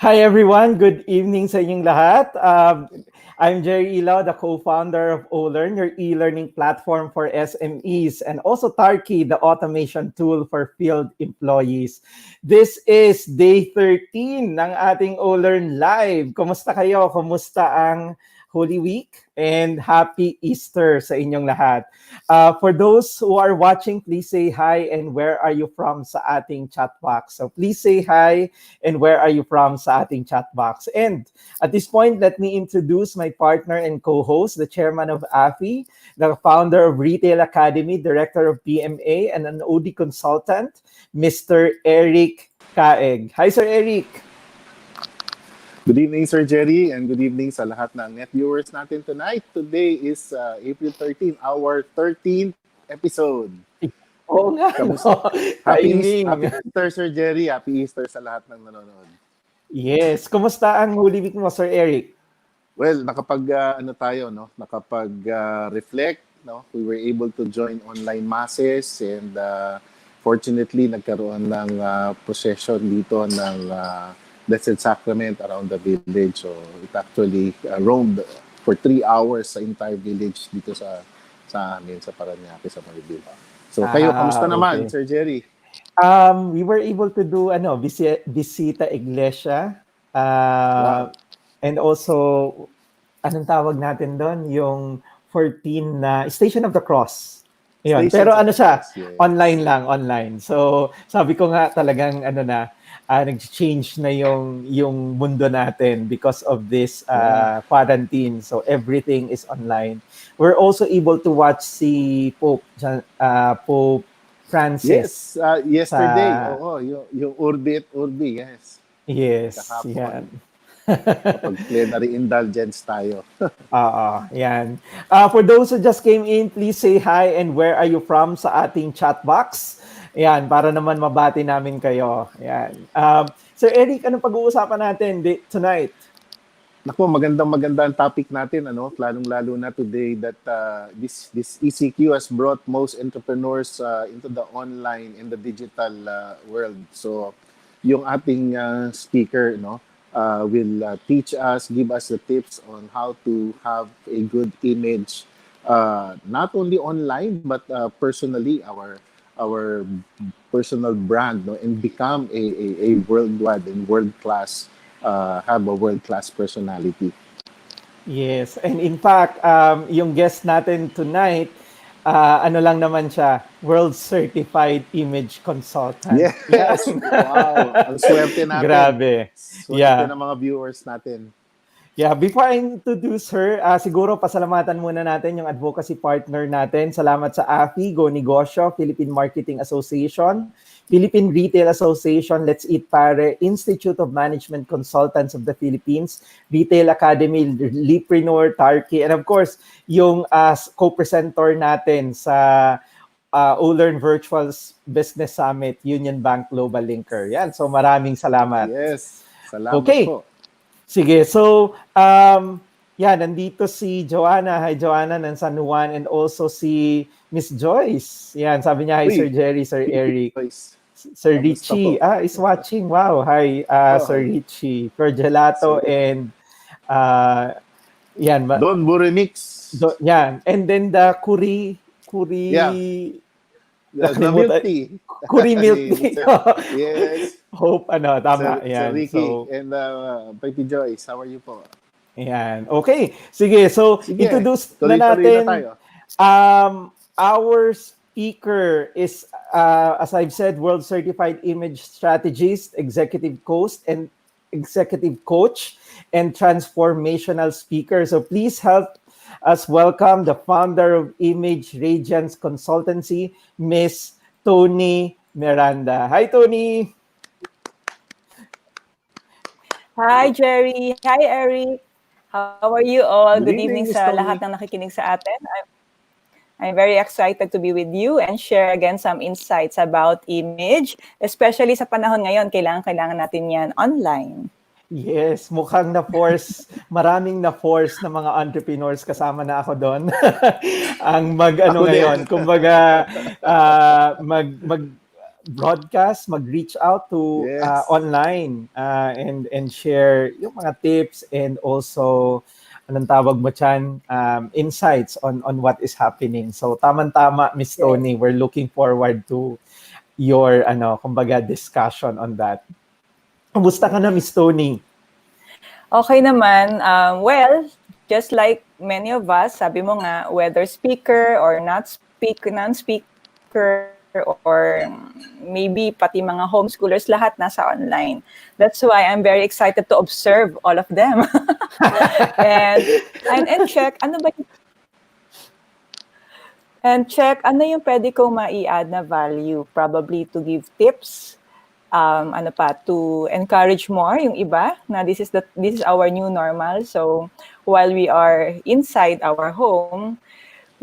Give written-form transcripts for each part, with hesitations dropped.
Hi everyone, good evening sa inyong lahat. I'm Jerry Ilaw, the co-founder of Olern, your e-learning platform for SMEs, and also Tarki, the automation tool for field employees. This is day 13 ng ating Olern Live. Kumusta kayo? Kumusta ang Holy Week? And happy Easter sa inyong lahat. For those who are watching, please say hi and where are you from sa ating chat box. So please say hi and where are you from sa ating chat box. And at this point, let me introduce my partner and co-host, the chairman of AFI, the founder of Retail Academy, director of PMA, and an OD consultant, Mr. Eric Kaeg. Hi, Sir Eric. Good evening, Sir Jerry, and good evening sa lahat ng net viewers natin tonight. Today is April 13, our 13th episode. Oo nga, no? Happy Easter, Sir Jerry. Happy Easter sa lahat ng nanonood. Yes. Kumusta ang Holy Week mo, Sir Eric? Well, nakapag-reflect, no? We were able to join online masses and fortunately nagkaroon ng procession dito ng Blessed Sacrament around the village. So it actually roamed for 3 hours sa entire village dito sa amin, sa Parañaque, sa Maribel. So kayo, kamusta naman, Sir Jerry? We were able to do visita iglesia. Wow. And also, anong tawag natin doon? Yung 14 na Station of the Cross. Yun. Pero siya, yes. Online. So, sabi ko nga talagang nag-change na yung mundo natin because of this quarantine. So, everything is online. We're also able to watch si Pope Francis. Yes, yesterday. Yung Urbi et Urbi, yes. Yes, yan. Kapag plenary indulgence tayo. Yan. For those who just came in, please say hi and where are you from sa ating chat box. Yan, para naman mabati namin kayo. Yan. Sir Eric, anong pag-uusapan natin tonight? Naku, magandang topic natin, lalong-lalo na today that this ECQ has brought most entrepreneurs into the online and the digital world. So, yung ating speaker, will teach us, give us the tips on how to have a good image, not only online but personally, our personal brand, and become a worldwide and world-class, have a world-class personality. Yes, and in fact, yung guest natin tonight, lang naman siya, World Certified Image Consultant. Yes, wow, ang swerte natin. Grabe. Swerte ng mga viewers natin. Yeah, before I introduce her, siguro pasalamatan muna natin yung advocacy partner natin. Salamat sa AFI, Go Negosyo, Philippine Marketing Association, Philippine Retail Association, Let's Eat Pare, Institute of Management Consultants of the Philippines, Retail Academy, Leapreneur, Tarki, and of course, yung co-presenter natin sa Olern Virtual Business Summit, Union Bank Global Linker. Yan, so maraming salamat. Yes, salamat po. Sige, so Yeah, nandito si Joanna. Hi, Joanna ng San Juan. And also si Miss Joyce. Yan, sabi niya, hi, Sir Uy, Jerry, Sir Eric. Joyce, Sir kamusta Richie, po? is watching. Wow, hi, Sir Oh, Richie. Gelato so, and uh, yan, Don Burenix. yan. And then the Yeah, the milk nakalimutan, tea Kuri milk ni tea. Mr. Yes, Hope, tama, Sir yan. Ricky So, and Pretty Joyce. How are you po? yan. Okay, sige. So, Sige, introduce na tuloy-tuloy na natin. tayo. Our speaker is, as I've said, World Certified Image Strategist, Executive Coach, and Transformational Speaker. So please help us welcome the founder of Image Radiance Consultancy, Miss Toni Miranda. Hi, Toni. Hi, Jerry. Hi, Eric. How are you all? Good Good evening evening, Miss sa lahat Tony. ng nakikinig sa atin. I'm very excited to be with you and share again some insights about image, especially sa panahon ngayon, kailangan natin yan online. Yes, mukhang na-force, maraming na-force na mga entrepreneurs, kasama na ako doon. Ang Ako din. ngayon, kumbaga mag broadcast, mag-reach out to Yes. online, and share yung mga tips and also anong tawag mo dyan, insights on what is happening. So tama-tama, Miss Yes. Toni, we're looking forward to your kumbaga discussion on that. Kumusta ka na, Miss Toni? Okay naman. Well, just like many of us, sabi mo nga, whether speaker or non-speaker, or maybe pati mga homeschoolers, lahat nasa online. That's why I'm very excited to observe all of them. and check ano yung pwede kong mai-add na value, probably to give tips, to encourage more yung iba na this is our new normal. So while we are inside our home,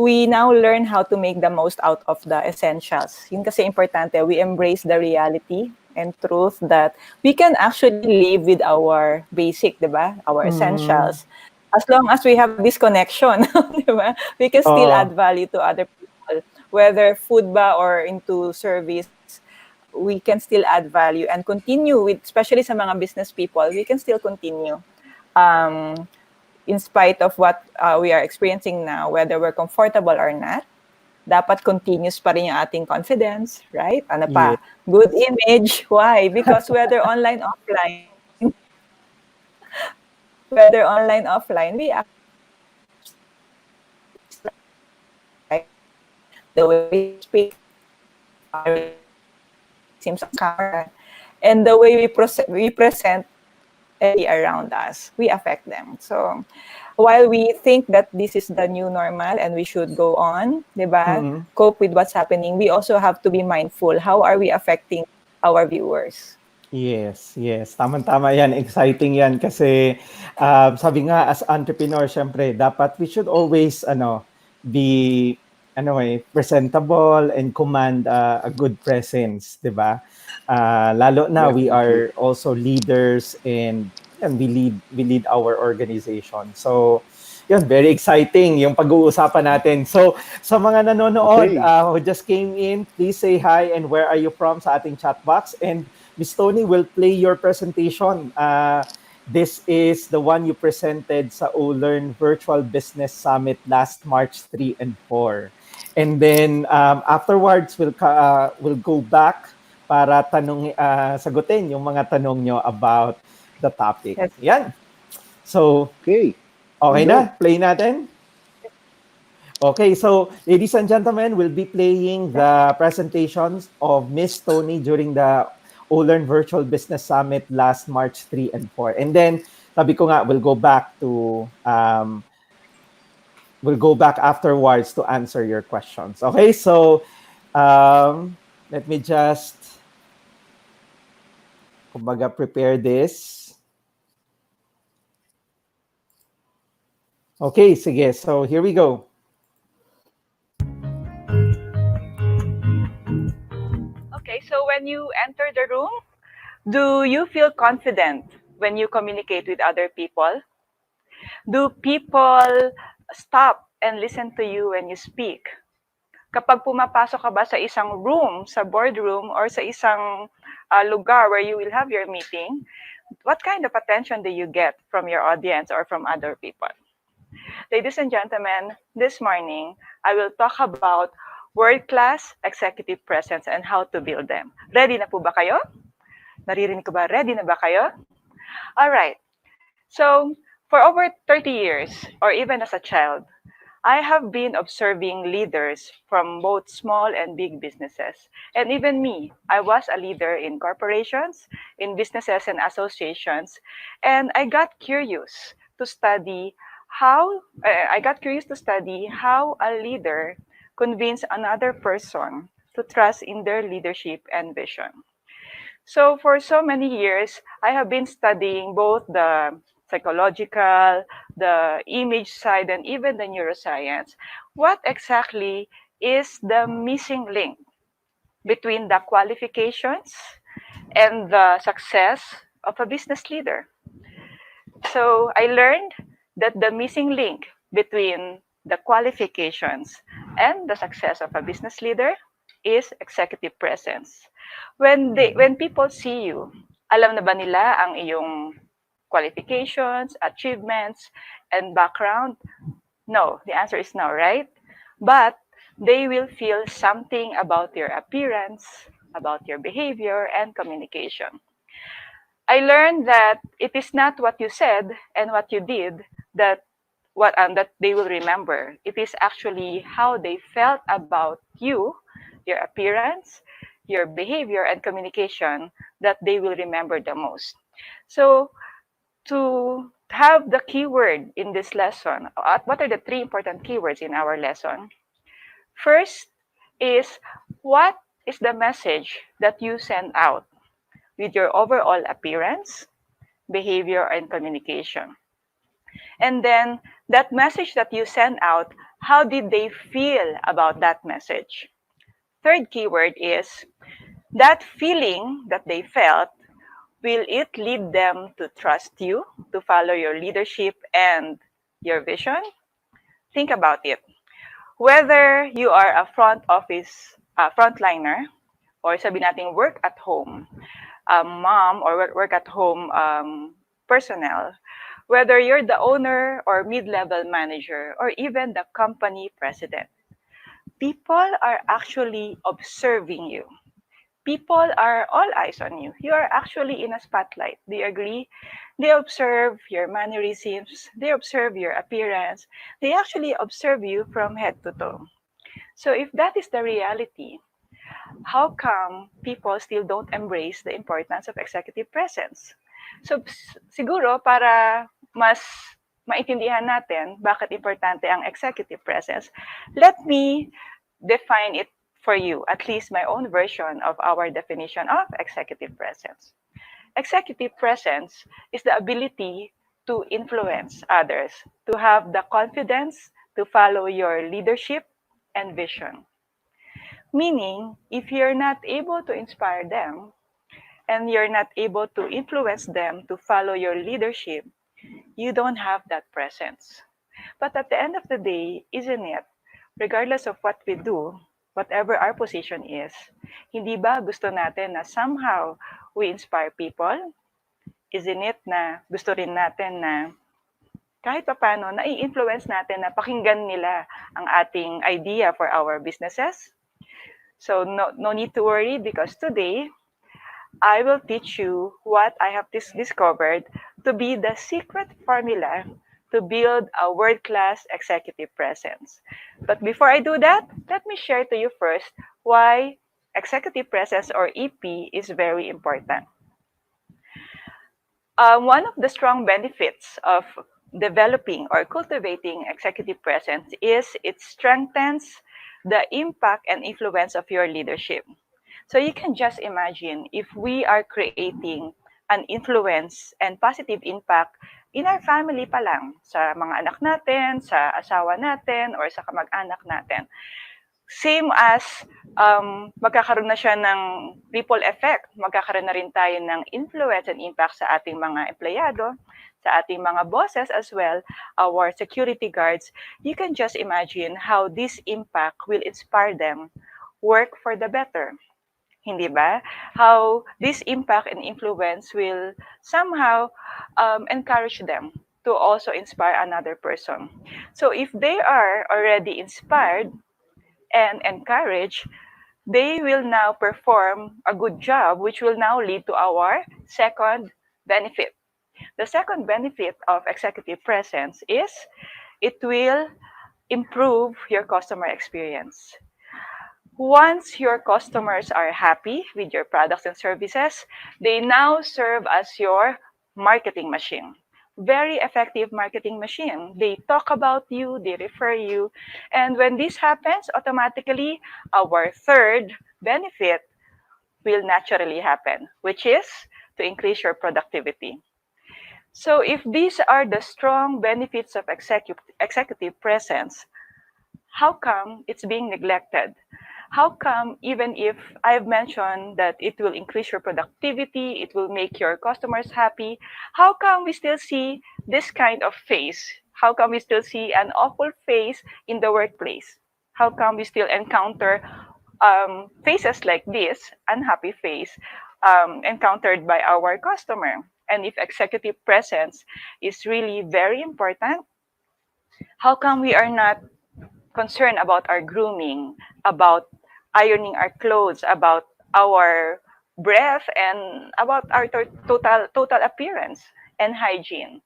we now learn how to make the most out of the essentials. Yun kasi importante, we embrace the reality and truth that we can actually live with our basic, diba? Our essentials. As long as we have this connection, diba? We can still add value to other people. Whether food ba or into service, we can still add value and continue with, especially sa mga business people, we can still continue. In spite of what we are experiencing now, whether we're comfortable or not, dapat continuous pa rin yung ating confidence, right? Ano pa? Yeah. Good image. Why? Because whether online, offline, we right? The way we speak, seems on camera, and the way we present around us, we affect them. So while we think that this is the new normal and we should go on, diba, cope with what's happening, we also have to be mindful. How are we affecting our viewers? Yes. Tama-tama yan. Exciting yan kasi sabi nga as entrepreneur, syempre, dapat we should always be presentable and command a good presence, 'di ba? Lalo na we Definitely. are also leaders and we lead our organization. So, yun, very exciting yung pag-uusapan natin. So, sa mga nanonood Okay. who just came in, please say hi and where are you from sa ating chat box. And Miss Toni will play your presentation. This is the one you presented sa Olern Virtual Business Summit last March 3 and 4. And then afterwards, we'll go back para sagutin yung mga tanong nyo about the topic. Yes. Yan. So, Okay. okay na? Play natin? Okay, so ladies and gentlemen, we'll be playing the presentations of Miss Toni during the Olern Virtual Business Summit last March 3 and 4. And then, sabi ko nga, we'll go back afterwards to answer your questions. Okay, so let me just prepare this. Okay, sige. So here we go. Okay, so when you enter the room, do you feel confident when you communicate with other people? Do people stop and listen to you when you speak? Kapag pumapasok ka ba sa isang room, sa boardroom, or sa isang lugar where you will have your meeting, what kind of attention do you get from your audience or from other people? Ladies and gentlemen, this morning, I will talk about world-class executive presence and how to build them. Ready na po ba kayo? Naririnig ko ba? Ready na ba kayo? All right. So, for over 30 years, or even as a child, I have been observing leaders from both small and big businesses. And even me, I was a leader in corporations, in businesses and associations. And I got curious to study how a leader convince another person to trust in their leadership and vision. So for so many years, I have been studying both the psychological, the image side, and even the neuroscience. What exactly is the missing link between the qualifications and the success of a business leader? So I learned that the missing link between the qualifications and the success of a business leader is executive presence. When people see you, alam na ba nila ang iyong qualifications, achievements, and background? No, the answer is no, right? But they will feel something about your appearance, about your behavior, and communication. I learned that it is not what you said and what you did that they will remember. It is actually how they felt about you, your appearance, your behavior, and communication that they will remember the most. So, to have the keyword in this lesson, what are the three important keywords in our lesson? First is, what is the message that you send out with your overall appearance, behavior, and communication? And then that message that you send out, how did they feel about that message? Third keyword is, that feeling that they felt, will it lead them to trust you, to follow your leadership and your vision? Think about it. Whether you are a front office frontliner, or sabi natin work at home mom, or work at home personnel, whether you're the owner or mid-level manager or even the company president, people are actually observing you. People are all eyes on you. You are actually in a spotlight. Do you agree? They observe your mannerisms. They observe your appearance. They actually observe you from head to toe. So if that is the reality, how come people still don't embrace the importance of executive presence? So siguro para mas maintindihan natin bakit importante ang executive presence, let me define it for you, at least my own version of our definition of executive presence. Executive presence is the ability to influence others, to have the confidence to follow your leadership and vision. Meaning, if you're not able to inspire them and you're not able to influence them to follow your leadership, you don't have that presence. But at the end of the day, isn't it, regardless of what we do, whatever our position is, hindi ba gusto natin na somehow we inspire people? Isn't it na gusto rin natin na kahit pa paano, nai-influence natin na pakinggan nila ang ating idea for our businesses? So no need to worry, because today, I will teach you what I have discovered to be the secret formula to build a world-class executive presence. But before I do that, let me share to you first why executive presence, or EP, is very important. One of the strong benefits of developing or cultivating executive presence is it strengthens the impact and influence of your leadership. So you can just imagine if we are creating an influence and positive impact in our family pa lang, sa mga anak natin, sa asawa natin, or sa kamag-anak natin. Same as magkakaroon na siya ng ripple effect, magkakaroon na rin tayo ng influence and impact sa ating mga empleyado, sa ating mga bosses as well, our security guards, you can just imagine how this impact will inspire them work for the better. Hindi ba? How this impact and influence will somehow encourage them to also inspire another person. So if they are already inspired and encouraged, they will now perform a good job, which will now lead to our second benefit. The second benefit of executive presence is it will improve your customer experience. Once your customers are happy with your products and services, they now serve as your marketing machine. Very effective marketing machine. They talk about you, they refer you. And when this happens, automatically, our third benefit will naturally happen, which is to increase your productivity. So if these are the strong benefits of executive presence, how come it's being neglected? How come, even if I've mentioned that it will increase your productivity, it will make your customers happy, how come we still see this kind of face? How come we still see an awful face in the workplace? How come we still encounter faces like this, unhappy face, encountered by our customer? And if executive presence is really very important, how come we are not concerned about our grooming, about ironing our clothes, about our breath, and about our total appearance and hygiene?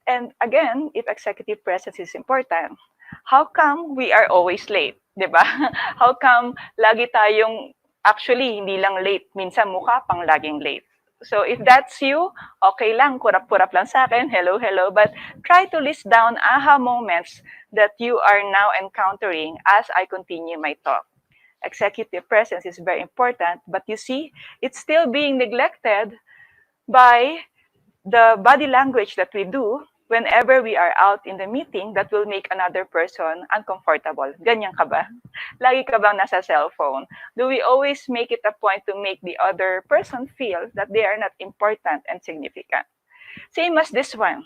And again, if executive presence is important, how come we are always late, 'di ba? How come lagi tayong actually hindi lang late, minsan mukha pang laging late. So if that's you, okay lang, kurap-kurap lang sa akin, hello, hello, but try to list down aha moments that you are now encountering as I continue my talk. Executive presence is very important, but you see, it's still being neglected by the body language that we do whenever we are out in the meeting that will make another person uncomfortable. Ganyan ka ba? Lagi ka bang nasa cellphone? Do we always make it a point to make the other person feel that they are not important and significant? Same as this one.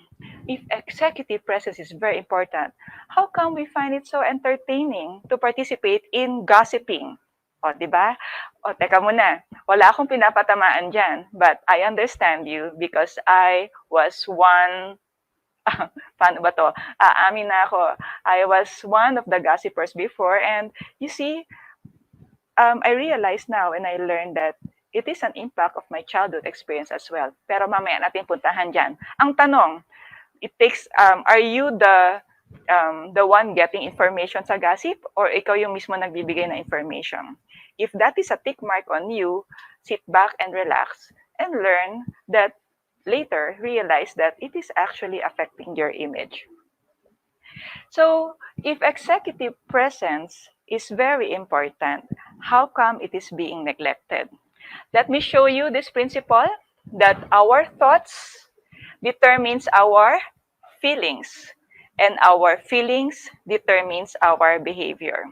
If executive presence is very important, how come we find it so entertaining to participate in gossiping? O, di ba? O, teka muna. Wala akong pinapatamaan dyan, but I understand you because I was one, paano ba to? Aamin na ako. I was one of the gossipers before, and you see, I realize now and I learned that it is an impact of my childhood experience as well. Pero mamaya natin puntahan dyan. Ang tanong, it takes, are you the one getting information sa gossip or ikaw yung mismo nagbibigay na information? If that is a tick mark on you, sit back and relax and learn that later realize that it is actually affecting your image. So if executive presence is very important, how come it is being neglected? Let me show you this principle that our thoughts determines our feelings and our feelings determines our behavior.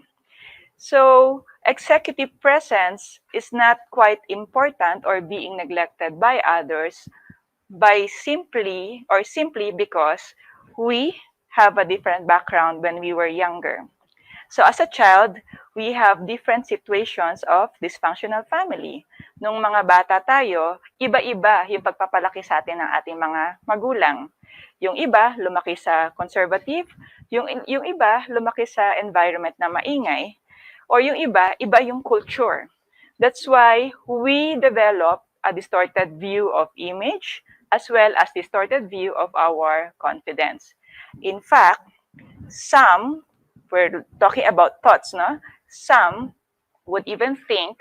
So executive presence is not quite important or being neglected by others by simply because we have a different background when we were younger. So as a child, we have different situations of dysfunctional family. Nung mga bata tayo, iba-iba yung pagpapalaki sa atin ng ating mga magulang. Yung iba, lumaki sa conservative. Yung iba, lumaki sa environment na maingay. Or yung iba yung culture. That's why we develop a distorted view of image as well as distorted view of our confidence. In fact, some, we're talking about thoughts, no? Some would even think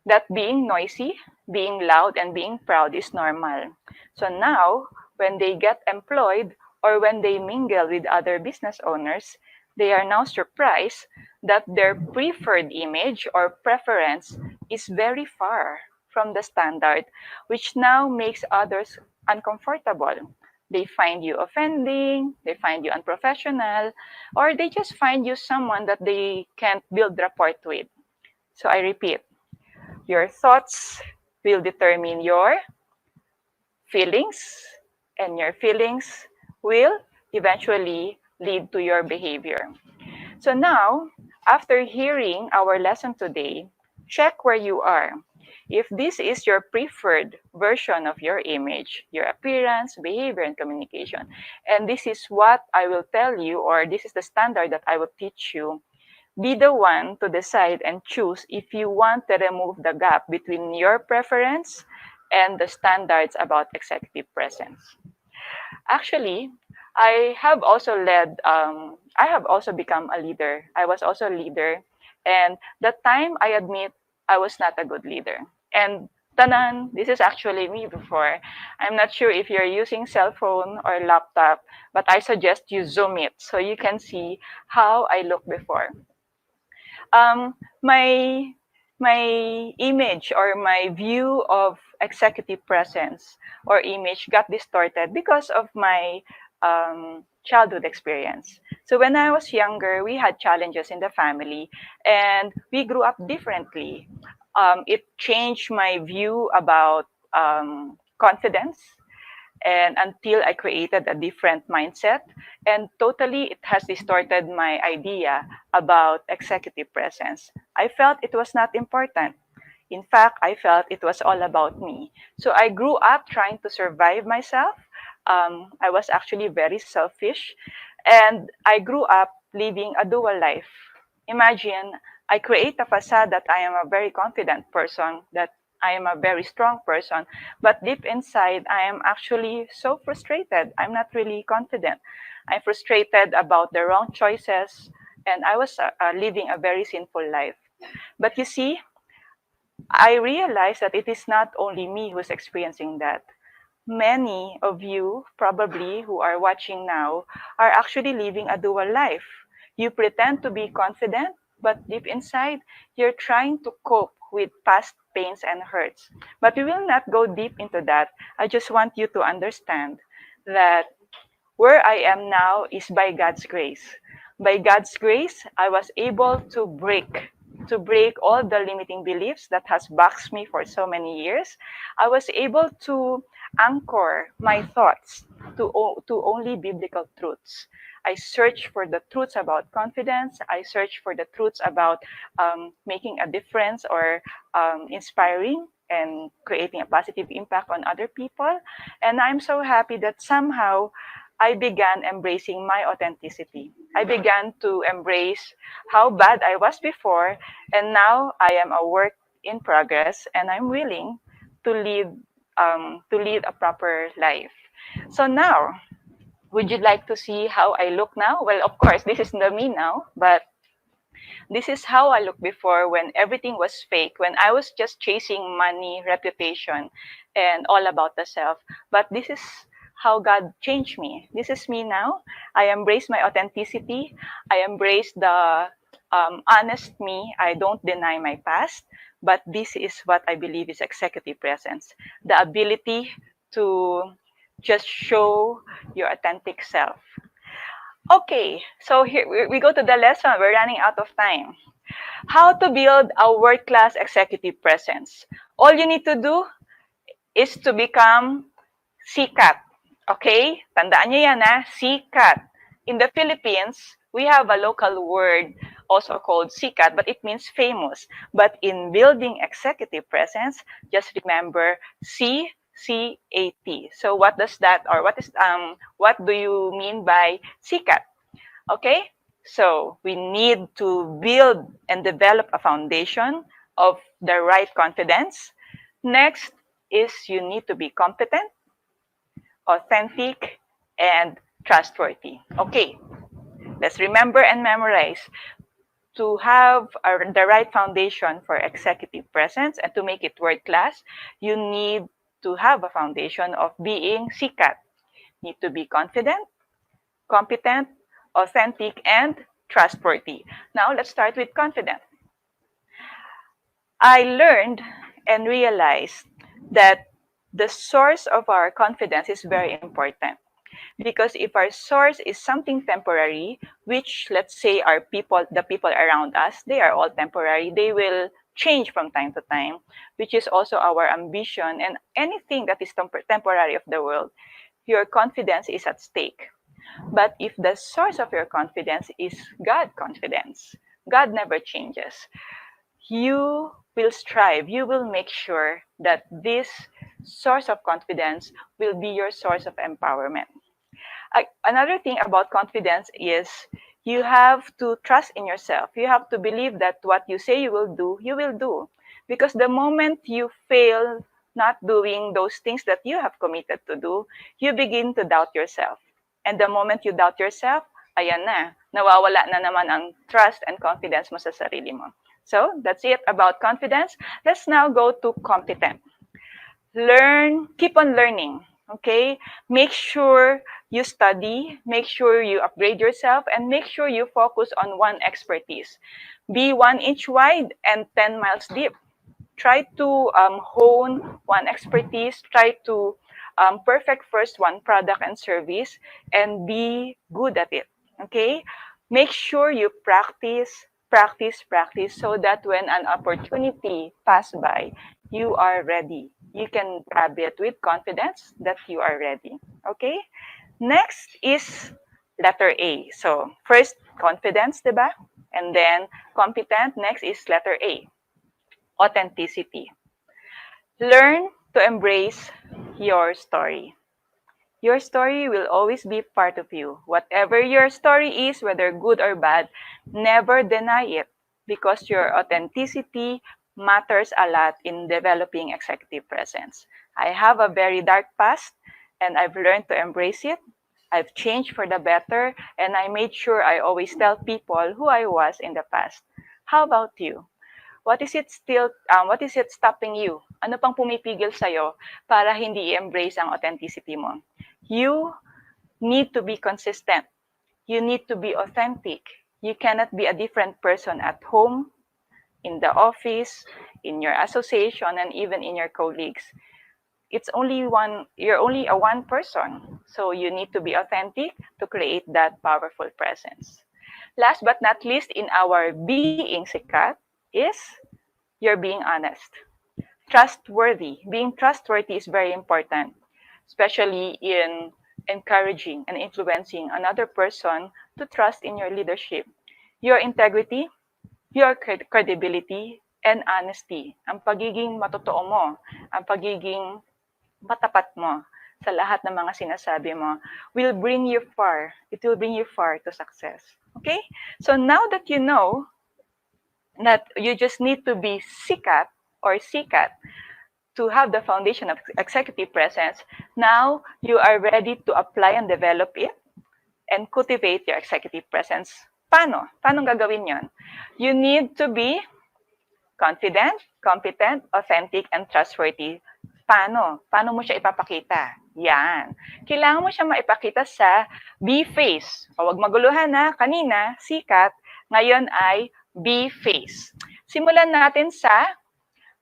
that being noisy, being loud, and being proud is normal. So now, when they get employed or when they mingle with other business owners, they are now surprised that their preferred image or preference is very far from the standard, which now makes others uncomfortable. They find you offending, they find you unprofessional, or they just find you someone that they can't build rapport with. So I repeat, your thoughts will determine your feelings, and your feelings will eventually lead to your behavior. So now, after hearing our lesson today, check where you are. If this is your preferred version of your image, your appearance, behavior, and communication, and this is what I will tell you, or this is the standard that I will teach you, be the one to decide and choose if you want to remove the gap between your preference and the standards about executive presence. Actually, I have also become a leader. I was also a leader. And that time, I admit I was not a good leader. And tanan, this is actually me before. I'm not sure if you're using cell phone or laptop, but I suggest you zoom it so you can see how I look before. um, my my image or my view of executive presence or image got distorted because of my childhood experience. So when I was younger, we had challenges in the family, and we grew up differently. It changed my view about confidence, and until I created a different mindset, and totally it has distorted my idea about executive presence. I felt it was not important. In fact, I felt it was all about me. So I grew up trying to survive myself. I was actually very selfish, and I grew up living a dual life. Imagine, I create a facade that I am a very confident person, that I am a very strong person, but deep inside, I am actually so frustrated. I'm not really confident. I'm frustrated about the wrong choices, and I was living a very sinful life. But you see, I realized that it is not only me who's experiencing that. Many of you, probably who are watching now, are actually living a dual life. You pretend to be confident, but deep inside, you're trying to cope with past pains and hurts. But we will not go deep into that. I just want you to understand that where I am now is by God's grace. By God's grace, I was able to break all the limiting beliefs that has boxed me for so many years. I was able to anchor my thoughts to only biblical truths. I search for the truths about confidence. I search for the truths about making a difference or inspiring and creating a positive impact on other people. And I'm so happy that somehow I began embracing my authenticity. I began to embrace how bad I was before, and now I am a work in progress, and I'm willing to lead a proper life. So now, would you like to see how I look now? Well, of course, this is the me now, but this is how I looked before when everything was fake, when I was just chasing money, reputation, and all about the self. But this is how God changed me. This is me now. I embrace my authenticity. I embrace the honest me. I don't deny my past. But this is what I believe is executive presence, the ability to just show your authentic self. Okay, so here we go to the lesson. We're running out of time. How to build a world-class executive presence. All you need to do is to become sikat. Okay? Tandaan nyo yan, ha? Sikat. In the Philippines, we have a local word also called sikat, but it means famous. But in building executive presence, just remember C-C-A-T. So what does that, or what do you mean by sikat? Okay? So we need to build and develop a foundation of the right confidence. Next is you need to be competent, authentic, and trustworthy. Okay, let's remember and memorize. To have the right foundation for executive presence and to make it world class, you need to have a foundation of being sikat. Need to be confident, competent, authentic, and trustworthy. Now, let's start with confident. I learned and realized that the source of our confidence is very important. Because if our source is something temporary, which let's say the people around us, they are all temporary, they will change from time to time, which is also our ambition and anything that is temporary of the world. your confidence is at stake. But if the source of your confidence is God confidence, God never changes. You will strive, you will make sure that this source of confidence will be your source of empowerment. Another thing about confidence is you have to trust in yourself. You have to believe that what you say you will do, you will do. Because the moment you fail not doing those things that you have committed to do, you begin to doubt yourself. And the moment you doubt yourself, ayan na, nawawala na naman ang trust and confidence mo sa sarili mo. So, that's it about confidence. Let's now go to competent. Learn, keep on learning. Okay, make sure you study, make sure you upgrade yourself, and make sure you focus on one expertise. Be 1 inch wide and 10 miles deep. Try to hone one expertise, try to perfect first one product and service, and be good at it. Okay, make sure you practice, practice, practice, so that when an opportunity pass by, you are ready. You can grab it with confidence that you are ready. Okay, next is letter A. So first confidence, diba? And then competent. Next is letter A, authenticity. Learn to embrace your story. Your story will always be part of you. Whatever your story is, whether good or bad, never deny it, because your authenticity matters a lot in developing executive presence. I have a very dark past, and I've learned to embrace it. I've changed for the better, and I made sure I always tell people who I was in the past. How about you? What is it stopping you? Ano pang pumipigil sa'yo para hindi i-embrace ang authenticity mo? You need to be consistent. You need to be authentic. You cannot be a different person at home, in the office, in your association, and even in your colleagues. It's only one, you're only a one person. So you need to be authentic to create that powerful presence. Last but not least, in our being sikat is you're being honest. Trustworthy. Being trustworthy is very important, especially in encouraging and influencing another person to trust in your leadership. Your integrity, your credibility, and honesty. Ang pagiging matotoo mo, ang pagiging matapat mo sa lahat ng mga sinasabi mo will bring you far. It will bring you far to success. Okay? So now that you know that you just need to be sikat or sikat to have the foundation of executive presence, now you are ready to apply and develop it and cultivate your executive presence. Paano? Paano gagawin yon? You need to be confident, competent, authentic, and trustworthy. Paano? Paano mo siya ipapakita? Yan. Kailangan mo siya maipakita sa be face. O wag maguluhan na, kanina, sikat, ngayon ay be face. Simulan natin sa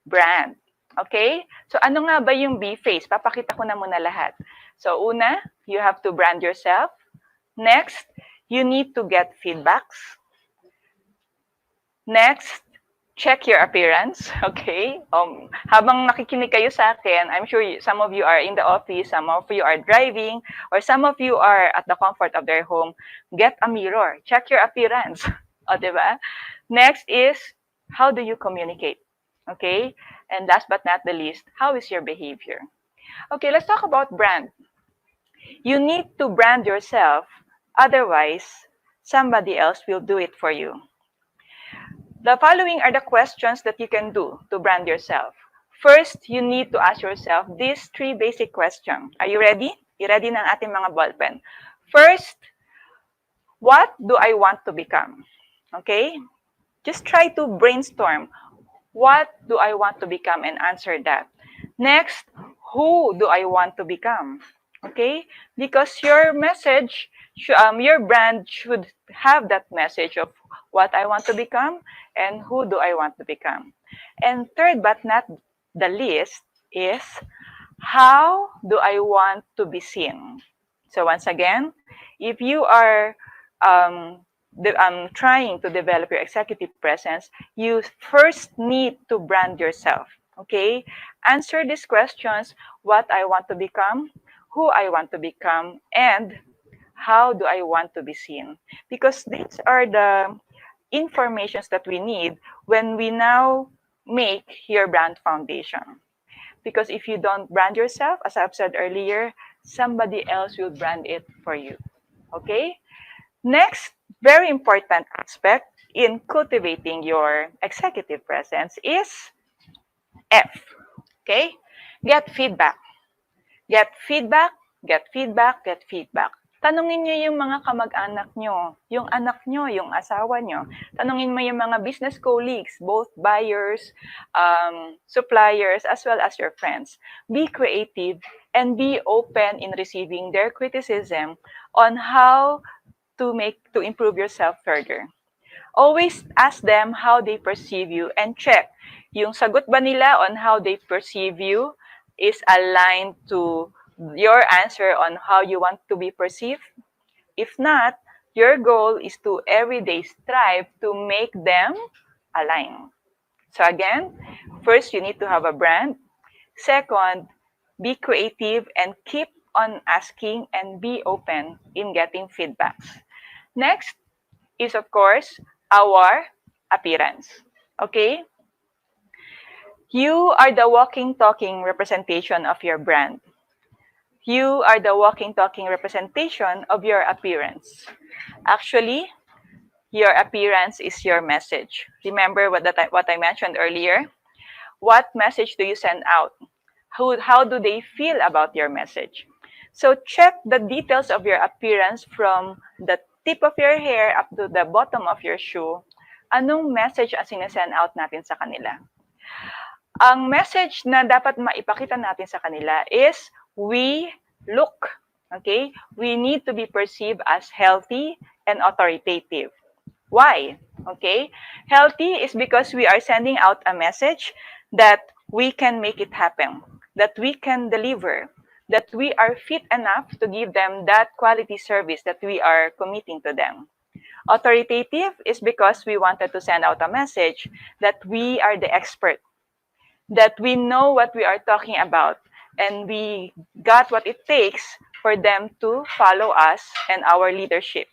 brand. Okay? So ano nga ba yung be face? Papakita ko na muna lahat. So una, you have to brand yourself. Next, you need to get feedbacks. Next, check your appearance, okay? Habang nakikinig kayo sa akin, I'm sure some of you are in the office, some of you are driving, or some of you are at the comfort of their home. Get a mirror. Check your appearance. O, diba? Next is, how do you communicate? Okay? And last but not the least, how is your behavior? Okay, let's talk about brand. You need to brand yourself, otherwise, somebody else will do it for you. The following are the questions that you can do to brand yourself. First, you need to ask yourself these 3 basic questions. Are you ready? I-ready ng ating mga ballpen. First, what do I want to become? Okay? Just try to brainstorm. What do I want to become and answer that. Next, who do I want to become? Okay? Because your message, your brand should have that message of what I want to become and who do I want to become. And third but not the least is how do I want to be seen? So once again, if you are trying to develop your executive presence, you first need to brand yourself. Okay? Answer these questions: what I want to become, who I want to become, and how do I want to be seen. Because these are the informations that we need when we now make your brand foundation. Because if you don't brand yourself, as I've said earlier, somebody else will brand it for you. Okay? Next, very important aspect in cultivating your executive presence is F. Okay? Get feedback. Get feedback, get feedback, get feedback. Tanungin nyo yung mga kamag-anak nyo, yung anak nyo, yung asawa nyo. Tanungin mo yung mga business colleagues, both buyers, suppliers, as well as your friends. Be creative and be open in receiving their criticism on how to improve yourself further. Always ask them how they perceive you and check yung sagot ba nila on how they perceive you is aligned to your answer on how you want to be perceived. If not, your goal is to every day strive to make them align. So again, first you need to have a brand. Second, be creative and keep on asking and be open in getting feedbacks. Next is of course our appearance. Okay? You are the walking, talking representation of your brand. You are the walking, talking representation of your appearance. Actually, your appearance is your message. Remember what I mentioned earlier? What message do you send out? How do they feel about your message? So check the details of your appearance from the tip of your hair up to the bottom of your shoe. Anong message ang sinesend out natin sa kanila? Ang message na dapat maipakita natin sa kanila is we look. Okay? We need to be perceived as healthy and authoritative. Why? Okay? Healthy is because we are sending out a message that we can make it happen, that we can deliver, that we are fit enough to give them that quality service that we are committing to them. Authoritative is because we wanted to send out a message that we are the expert, that we know what we are talking about, and we got what it takes for them to follow us and our leadership.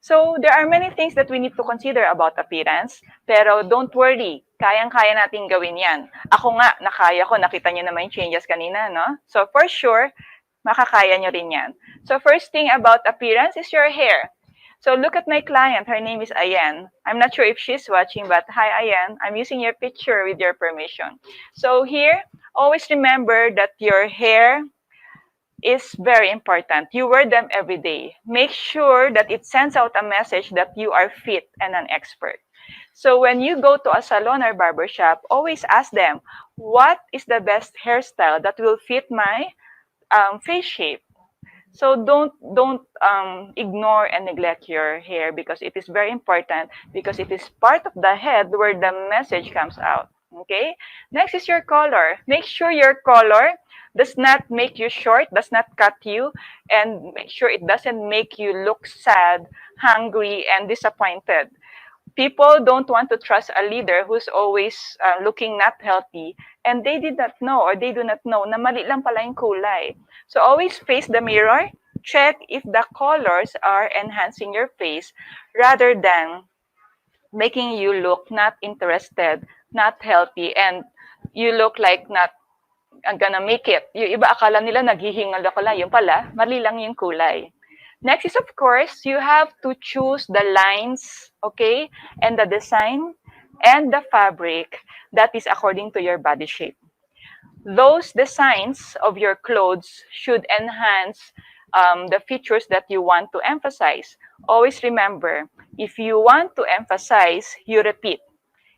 So there are many things that we need to consider about appearance, pero don't worry, kayang-kaya natin gawin yan. Ako nga, nakaya ko, nakita nyo naman yung changes kanina, no? So for sure, makakaya nyo rin yan. So first thing about appearance is your hair. So look at my client, her name is Ayan. I'm not sure if she's watching, but hi Ayan, I'm using your picture with your permission. So here, always remember that your hair is very important. You wear them every day. Make sure that it sends out a message that you are fit and an expert. So when you go to a salon or barbershop, always ask them, what is the best hairstyle that will fit my face shape? So don't ignore and neglect your hair because it is very important because it is part of the head where the message comes out. Okay? Next is your color. Make sure your color does not make you short, does not cut you, and make sure it doesn't make you look sad, hungry, and disappointed. People don't want to trust a leader who's always looking not healthy, and they did not know or they do not know na mali lang pala yung kulay. So always face the mirror, check if the colors are enhancing your face rather than making you look not interested, not healthy, and you look like not gonna make it. Yung iba akala nila naghihingal ako lang, yung pala, mali lang yung kulay. Next is, of course, you have to choose the lines, okay, and the design and the fabric that is according to your body shape. Those designs of your clothes should enhance the features that you want to emphasize. Always remember, if you want to emphasize, you repeat.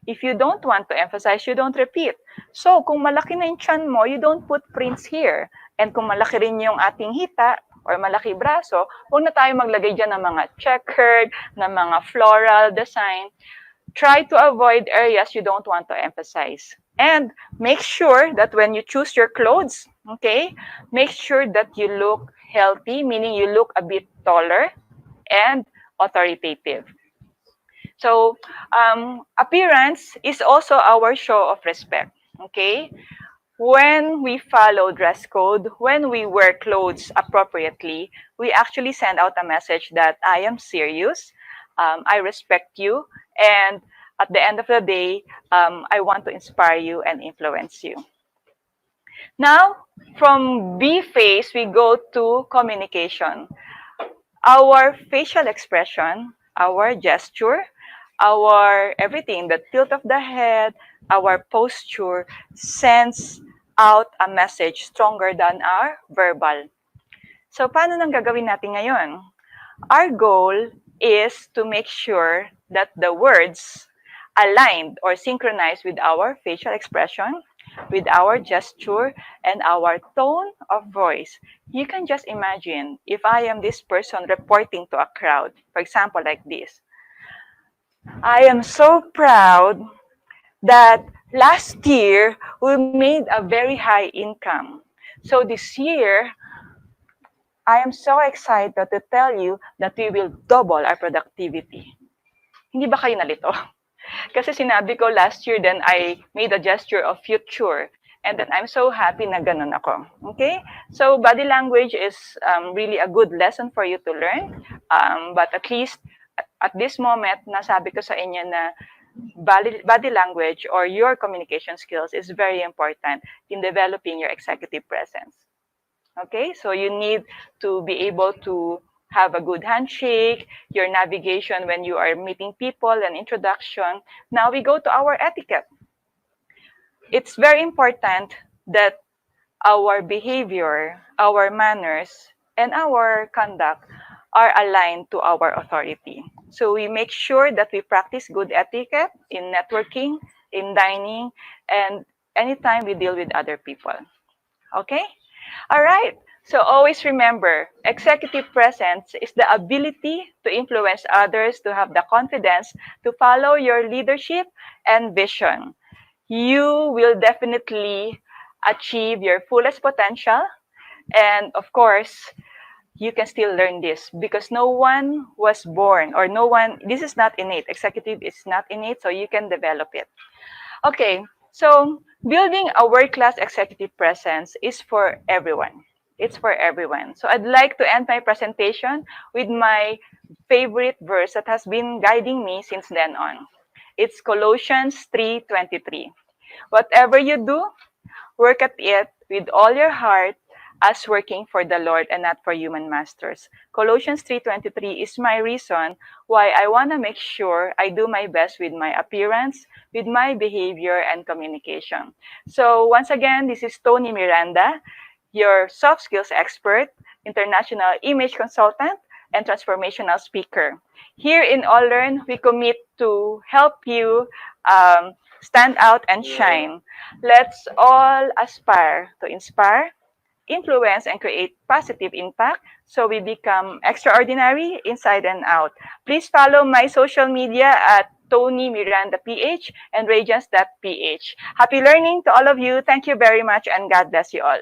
If you don't want to emphasize, you don't repeat. So, kung malaki na yung tiyan mo, you don't put prints here. And kung malaki rin yung ating hita, or malaki braso, huwag na tayo maglagay dyan ng mga checkered, ng mga floral design. Try to avoid areas you don't want to emphasize. And make sure that when you choose your clothes, okay, make sure that you look healthy, meaning you look a bit taller and authoritative. So, appearance is also our show of respect, okay? when we follow dress code, when we wear clothes appropriately, we actually send out a message that I am serious, I respect you, and at the end of the day, I want to inspire you and influence you. Now, from B phase, we go to communication. Our facial expression, our gesture, our everything, the tilt of the head, our posture sends out a message stronger than our verbal. So, paano nang gagawin natin ngayon? Our goal is to make sure that the words aligned or synchronized with our facial expression, with our gesture, and our tone of voice. You can just imagine if I am this person reporting to a crowd, for example, like this. I am so proud that last year we made a very high income. So this year, I am so excited to tell you that we will double our productivity. Hindi ba kayo nalito? Kasi sinabi ko last year, then I made a gesture of future. And then I'm so happy na ganun ako. Okay? So body language is really a good lesson for you to learn. But at least at this moment, nasabi ko sa inyo na body language or your communication skills is very important in developing your executive presence. Okay, so you need to be able to have a good handshake, your navigation when you are meeting people, and introduction. Now we go to our etiquette. It's very important that our behavior, our manners, and our conduct are aligned to our authority. So we make sure that we practice good etiquette in networking, in dining, and anytime we deal with other people. Okay? All right. So always remember, executive presence is the ability to influence others, to have the confidence to follow your leadership and vision. You will definitely achieve your fullest potential. And of course, you can still learn this because no one was born or no one, this is not innate. Executive is not innate, so you can develop it. Okay, so building a world-class executive presence is for everyone. It's for everyone. So I'd like to end my presentation with my favorite verse that has been guiding me since then on. It's Colossians 3:23. Whatever you do, work at it with all your heart as working for the Lord and not for human masters. Colossians 3:23 is my reason why I want to make sure I do my best with my appearance, with my behavior and communication. So once again, this is Toni Miranda, your soft skills expert, international image consultant, and transformational speaker. Here in Olern, we commit to help you stand out and shine. Let's all aspire to inspire, influence, and create positive impact so we become extraordinary inside and out. Please follow my social media at Toni Miranda PH and Radiance.ph. Happy learning to all of you. Thank you very much and God bless you all.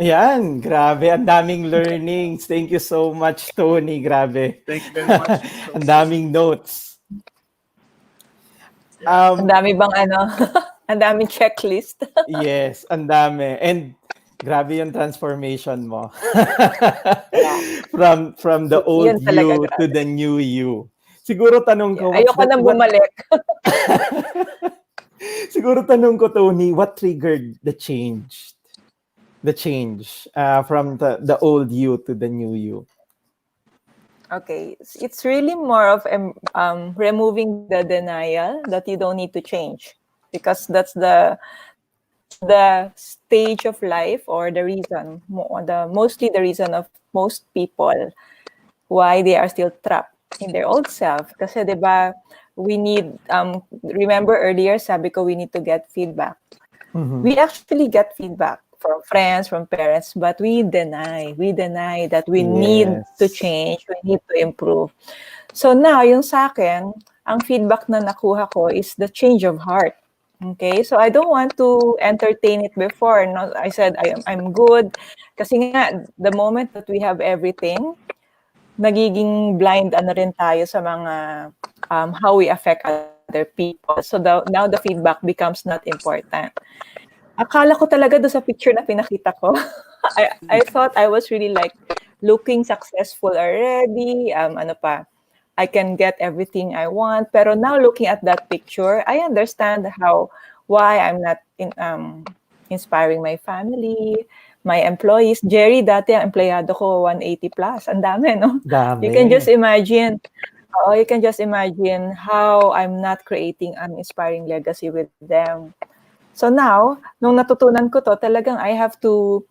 Ayan, grabe. Ang daming learnings. Thank you so much, Tony. Grabe. Thank you very much. Ang daming notes. Ang dami bang ano? Ang daming checklist. Yes, ang dami. And grabe yung transformation mo. from the old Yun talaga, you to grabe. the new you. Siguro tanong ko, Ayoko nang bumalik. Siguro tanong ko, Tony, what triggered the change? The change from the old you to the new you? Okay, it's really more of removing the denial that you don't need to change, because that's the stage of life or the reason, mostly the reason of most people why they are still trapped in their old self. Kasi 'di ba, we need remember earlier sabi ko we need to get feedback. Mm-hmm. We actually get feedback from friends, from parents, but we deny that we need to change, we need to improve. So now, yung sa akin, ang feedback na nakuha ko is the change of heart. Okay, so I don't want to entertain it before. No, I said I'm good. Kasi nga, the moment that we have everything, nagiging blind ano rin tayo sa mga how we affect other people. So now the feedback becomes not important. Akala ko talaga doon sa picture na pinakita ko, I thought I was really like looking successful already. Ano pa, I can get everything I want. Pero now looking at that picture, I understand why I'm not inspiring my family, my employees. Jerry, dati ang empleyado ko 180 plus. Ang dami, no? Dami. You can just imagine. You can just imagine how I'm not creating an inspiring legacy with them. So now, nung natutunan ko to, talagang I have to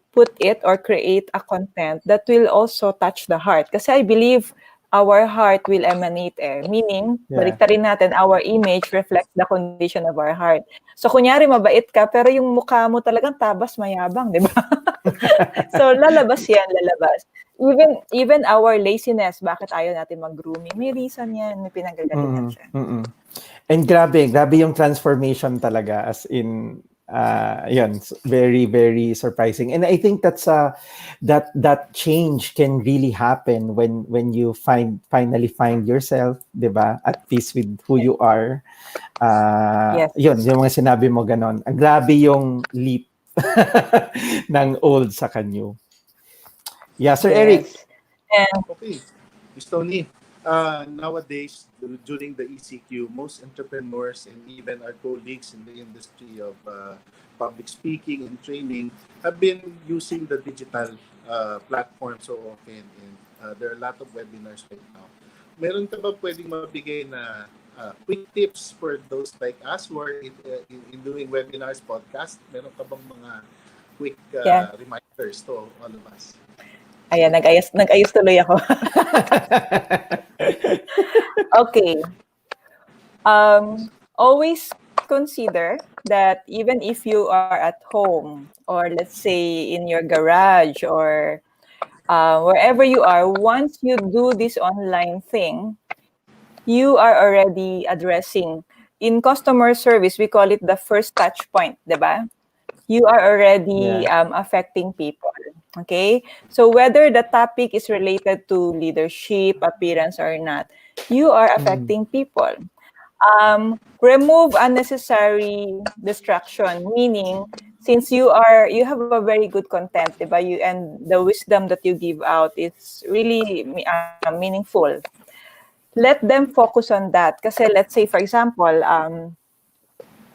put it or create a content that will also touch the heart. Kasi I believe our heart will emanate Meaning, baliktarin natin, our image reflects the condition of our heart. So kunyari mabait ka, pero yung mukha mo talagang tabas mayabang, di ba? So lalabas yan, lalabas. Even our laziness, bakit ayaw natin mag-grooming, may reason yan, may pinanggagalingan siya. And grabe yung transformation talaga, as in yun, very, very surprising. And I think that's that change can really happen when you finally find yourself, 'di ba? At peace with who you are. Yes. Yun, yung mga sinabi mo ganon. Ang grabe yung leap ng old sa new. Yeah, Sir Eric. And Okay, Ms. Toni, nowadays, during the ECQ, most entrepreneurs and even our colleagues in the industry of public speaking and training have been using the digital platform so often, and there are a lot of webinars right now. Meron ka ba pwedeng mabigay na quick tips for those like us who are in doing webinars, podcast? Meron ka bang mga quick reminders to all of us? Ayan, nag-ayos tuloy ako. Okay. Always consider that even if you are at home, or let's say in your garage, or wherever you are, once you do this online thing, you are already addressing. In customer service, we call it the first touch point, diba? You are already affecting people. Okay? So whether the topic is related to leadership, appearance or not, you are affecting people. Remove unnecessary distraction, meaning since you have a very good content, diba? And the wisdom that you give out is really meaningful. Let them focus on that. Kasi let's say, for example,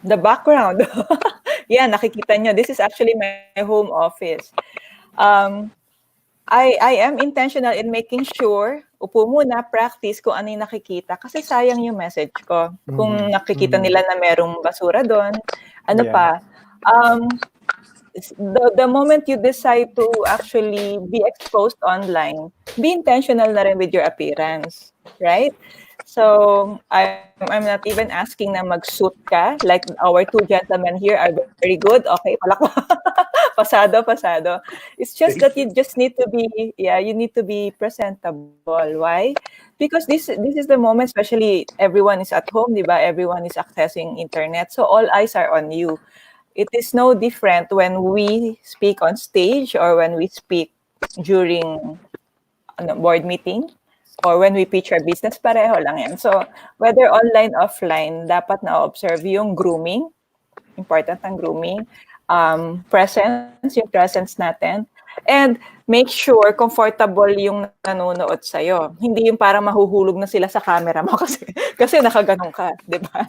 the background. Yeah, nakikita nyo. This is actually my home office. I am intentional in making sure, upo muna, practice kung ano yung nakikita. Kasi sayang yung message ko. Kung nakikita nila na merong basura doon, pa. The moment you decide to actually be exposed online, be intentional na rin with your appearance. Right? So, I'm not even asking na mag-suit ka. Like our two gentlemen here are very good. Okay, palakwa. pasado. It's just that you just need to be, you need to be presentable. Why? Because this is the moment, especially everyone is at home, diba? Everyone is accessing internet. So all eyes are on you. It is no different when we speak on stage or when we speak during board meeting. Or when we pitch our business, pareho lang yan. So, whether online, offline, dapat na-observe yung grooming. Important ang grooming. Yung presence natin. And make sure comfortable yung nanonood sa'yo. Hindi yung parang mahuhulog na sila sa camera mo kasi nakaganong ka, di ba?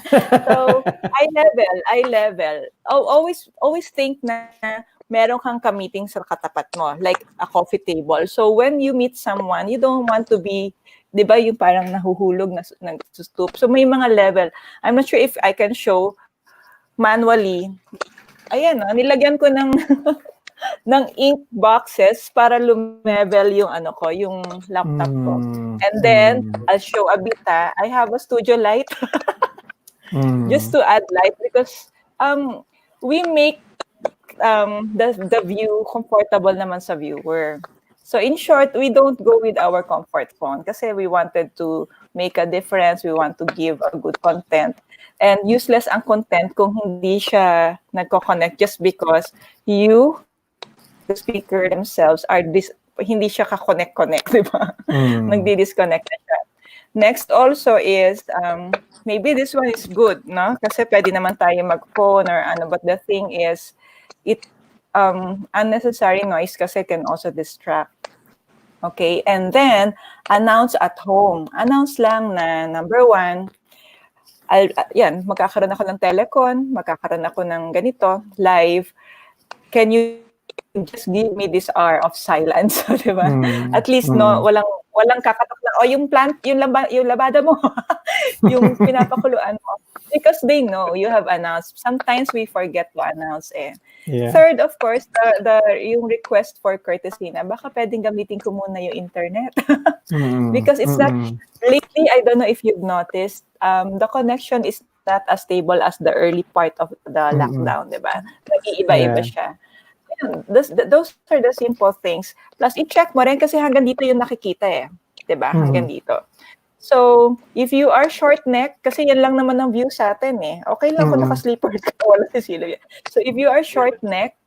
So, eye level. Always think na meron kang ka-meeting sa katapat mo, like a coffee table. So when you meet someone, you don't want to be, di ba, yung parang nahuhulog, nag-stoop. So may mga level. I'm not sure if I can show manually. Ayan, nilagyan ko ng ng ink boxes para lumevel yung yung laptop ko. And then, I'll show a bit. I have a studio light just to add light because we make the view comfortable naman sa viewer. So in short, we don't go with our comfort zone kasi we wanted to make a difference. We want to give a good content. And useless ang content kung hindi siya nagko-connect just because you, the speaker themselves, hindi siya ka-connect, di ba? Nagdi-disconnect na siya. Next also is, maybe this one is good, no? Kasi pwede naman tayo mag-phone or ano, but the thing is, unnecessary noise kasi can also distract. Okay, and then, announce at home. Announce lang na, number one, magkakaroon ako ng telecon, magkakaroon ako ng ganito, live. Can you just give me this hour of silence, di ba? At least, no, walang kakatok na, yung labada mo, yung pinapakuluan mo. Because they know you have announced. Sometimes we forget to announce eh. Yeah. Third, of course, yung request for courtesy na baka pwedeng gamitin ko muna yung internet. Because it's not, lately, I don't know if you've noticed, the connection is not as stable as the early part of the lockdown, di ba? Nag-iiba-iba siya. Those are the simple things. Plus, i-check mo rin kasi hanggang dito yung nakikita eh. Di ba? Hanggang dito. So, if you are short neck, kasi yan lang naman ang view sa atin eh. Okay lang kung naka-slippers ka, wala si Sylvia. So, if you are short neck,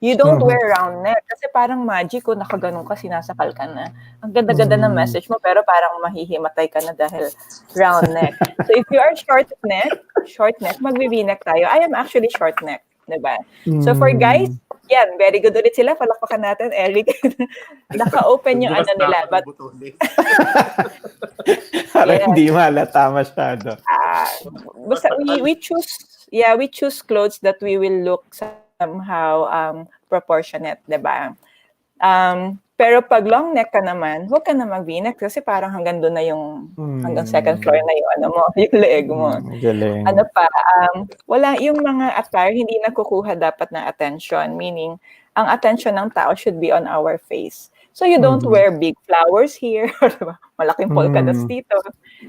you don't wear round neck. Kasi parang magic kung nakaganon ka, sinasakal ka na. Ang ganda-ganda ng message mo, pero parang mahihimatay ka na dahil round neck. So, if you are short neck, magbi-V-neck tayo. I am actually short neck. Diba? So, for guys, yan, very good ulit sila. Palakpakan natin, Eric. Naka-open yung ano nila. But, hindi malata masyado. Basta we choose clothes that we will look somehow proportionate, diba? Pero pag long neck ka naman, huwag ka na mag-V-neck kasi parang hanggang doon na yung, hanggang second floor na yung ano mo, yung leg mo. Galing. Ano pa, wala, yung mga attire, hindi nakukuha dapat ng attention. Meaning, ang attention ng tao should be on our face. So you don't wear big flowers here, diba? Malaking polka dots dito.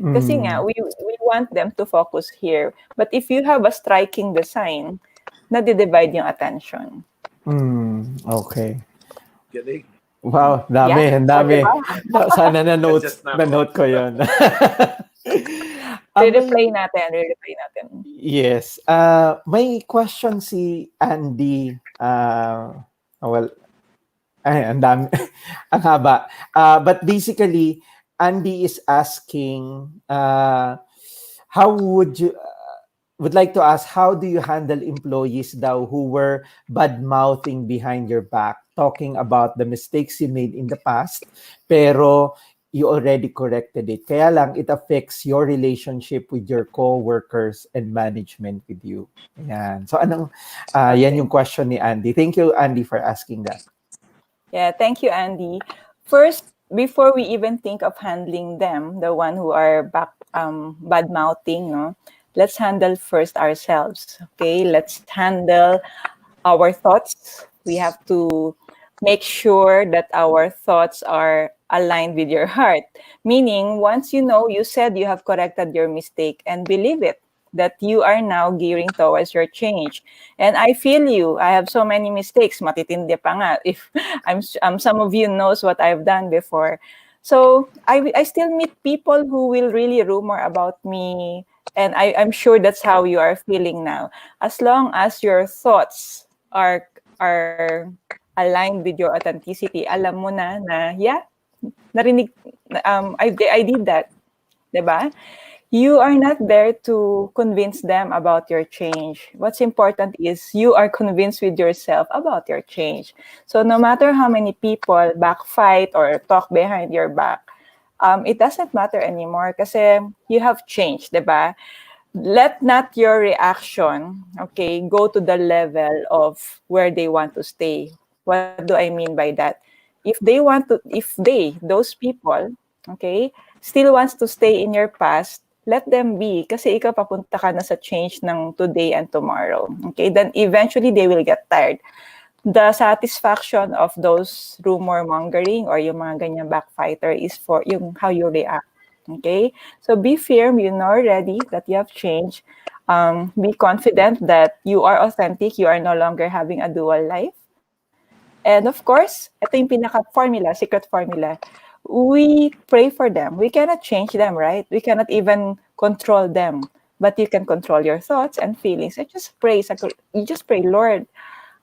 Kasi nga, we want them to focus here. But if you have a striking design, nadi-divide yung attention. Okay. Galing. Wow, dami, Yeah. dami. Diba? Sana na-note ko yun. Re-replay natin. Yes. May question si Andy. Ang dami. Ang haba. But basically, Andy is asking, would like to ask, how do you handle employees daw who were bad-mouthing behind your back, talking about the mistakes you made in the past, pero you already corrected it. Kaya lang, it affects your relationship with your co-workers and management with you. Yan. So, yan yung question ni Andy. Thank you, Andy, for asking that. Yeah, thank you, Andy. First, before we even think of handling them, the one who are bad-mouthing, no? Let's handle first ourselves, okay? Let's handle our thoughts. We have to make sure that our thoughts are aligned with your heart. Meaning, once you know, you said you have corrected your mistake and believe it, that you are now gearing towards your change. And I feel you. I have so many mistakes. Matitindi pa nga. If some of you knows what I've done before. So I still meet people who will really rumor about me. And I'm sure that's how you are feeling now. As long as your thoughts are aligned with your authenticity, alam mo na yeah, narinig, I did that. Diba? You are not there to convince them about your change. What's important is you are convinced with yourself about your change. So no matter how many people backfight or talk behind your back, it doesn't matter anymore kasi you have changed, diba? Let not your reaction, okay, go to the level of where they want to stay. What do I mean by that? If those people, okay, still wants to stay in your past, let them be. Kasi ikaw papunta ka na sa change ng today and tomorrow. Okay, then eventually they will get tired. The satisfaction of those rumor mongering or yung mga ganyang backfighter is for yung how you react. Okay, so be firm. You know already that you have changed. Be confident that you are authentic. You are no longer having a dual life. And of course, ito yung pinaka-formula, secret formula. We pray for them. We cannot change them, right? We cannot even control them. but you can control your thoughts and feelings. And just pray. You just pray, Lord,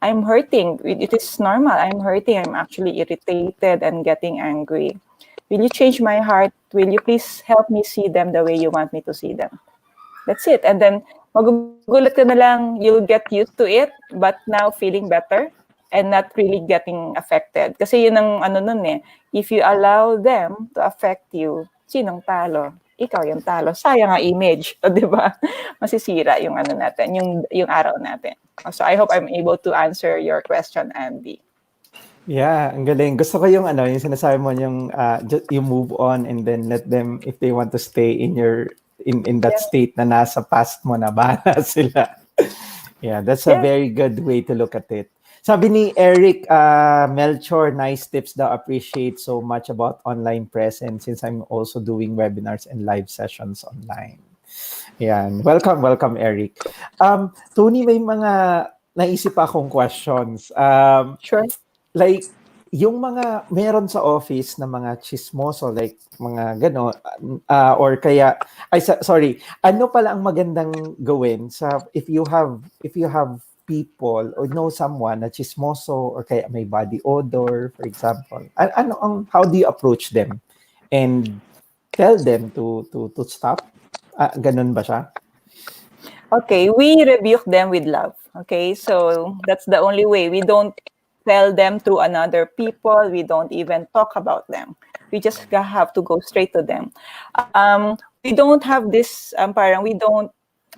I'm hurting. It is normal. I'm hurting. I'm actually irritated and getting angry. Will you change my heart? Will you please help me see them the way you want me to see them? That's it. And then magugulat ka na lang, you'll get used to it, but now feeling better and not really getting affected. Kasi yun ang ano nun eh, if you allow them to affect you, sinong talo? Ikaw yung talo. Sayang ang image, o, di ba? Masisira yung ano natin, yung araw natin. So I hope I'm able to answer your question, Andy. Yeah, ang galing. Gusto ko yung ano, yung sinasabi mo yung you move on and then let them, if they want to stay in that state na nasa past mo na, bahala sila. Yeah, that's a very good way to look at it. Sabi ni Eric Melchor, nice tips daw. Appreciate so much about online presence since I'm also doing webinars and live sessions online. Yan. Welcome, Eric. Toni, may mga naisip akong questions. Sure. Like, yung mga meron sa office na mga chismoso, like mga gano, or kaya, sorry, ano pala ang magandang gawin sa if you have people or know someone na chismoso or kaya may body odor, for example, how do you approach them and tell them to stop? Ganun ba siya? Okay, we rebuke them with love. Okay, so that's the only way. We don't tell them through another people. We don't even talk about them. We just have to go straight to them. We don't have this, parang we don't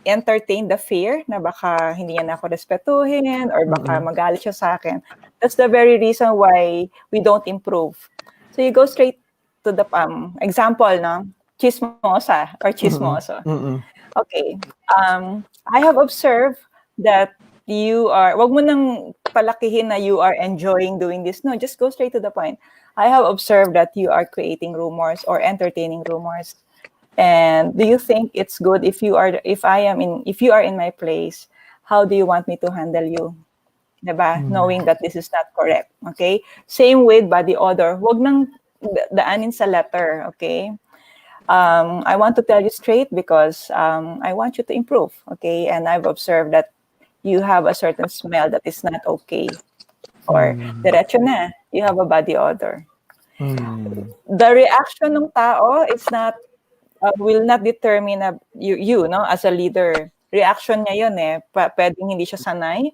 entertain the fear na baka hindi niya na ako respetuhin or baka magalit siya sa akin. That's the very reason why we don't improve. So you go straight to the example, no? Chismosa or chismoso. Okay. I have observed that wag mo nang palakihin na you are enjoying doing this. No, just go straight to the point. I have observed that you are creating rumors or entertaining rumors. And do you think it's good if you are in my place, how do you want me to handle you? Diba? Knowing that this is not correct. Okay? Same with body odor. Wag nang daanin sa letter, okay? I want to tell you straight because I want you to improve, okay? And I've observed that you have a certain smell that is not okay. Or diretso na, you have a body odor. The reaction ng tao is not will not determine you no, as a leader. Reaction niya yun eh. Pwedeng hindi siya sanay.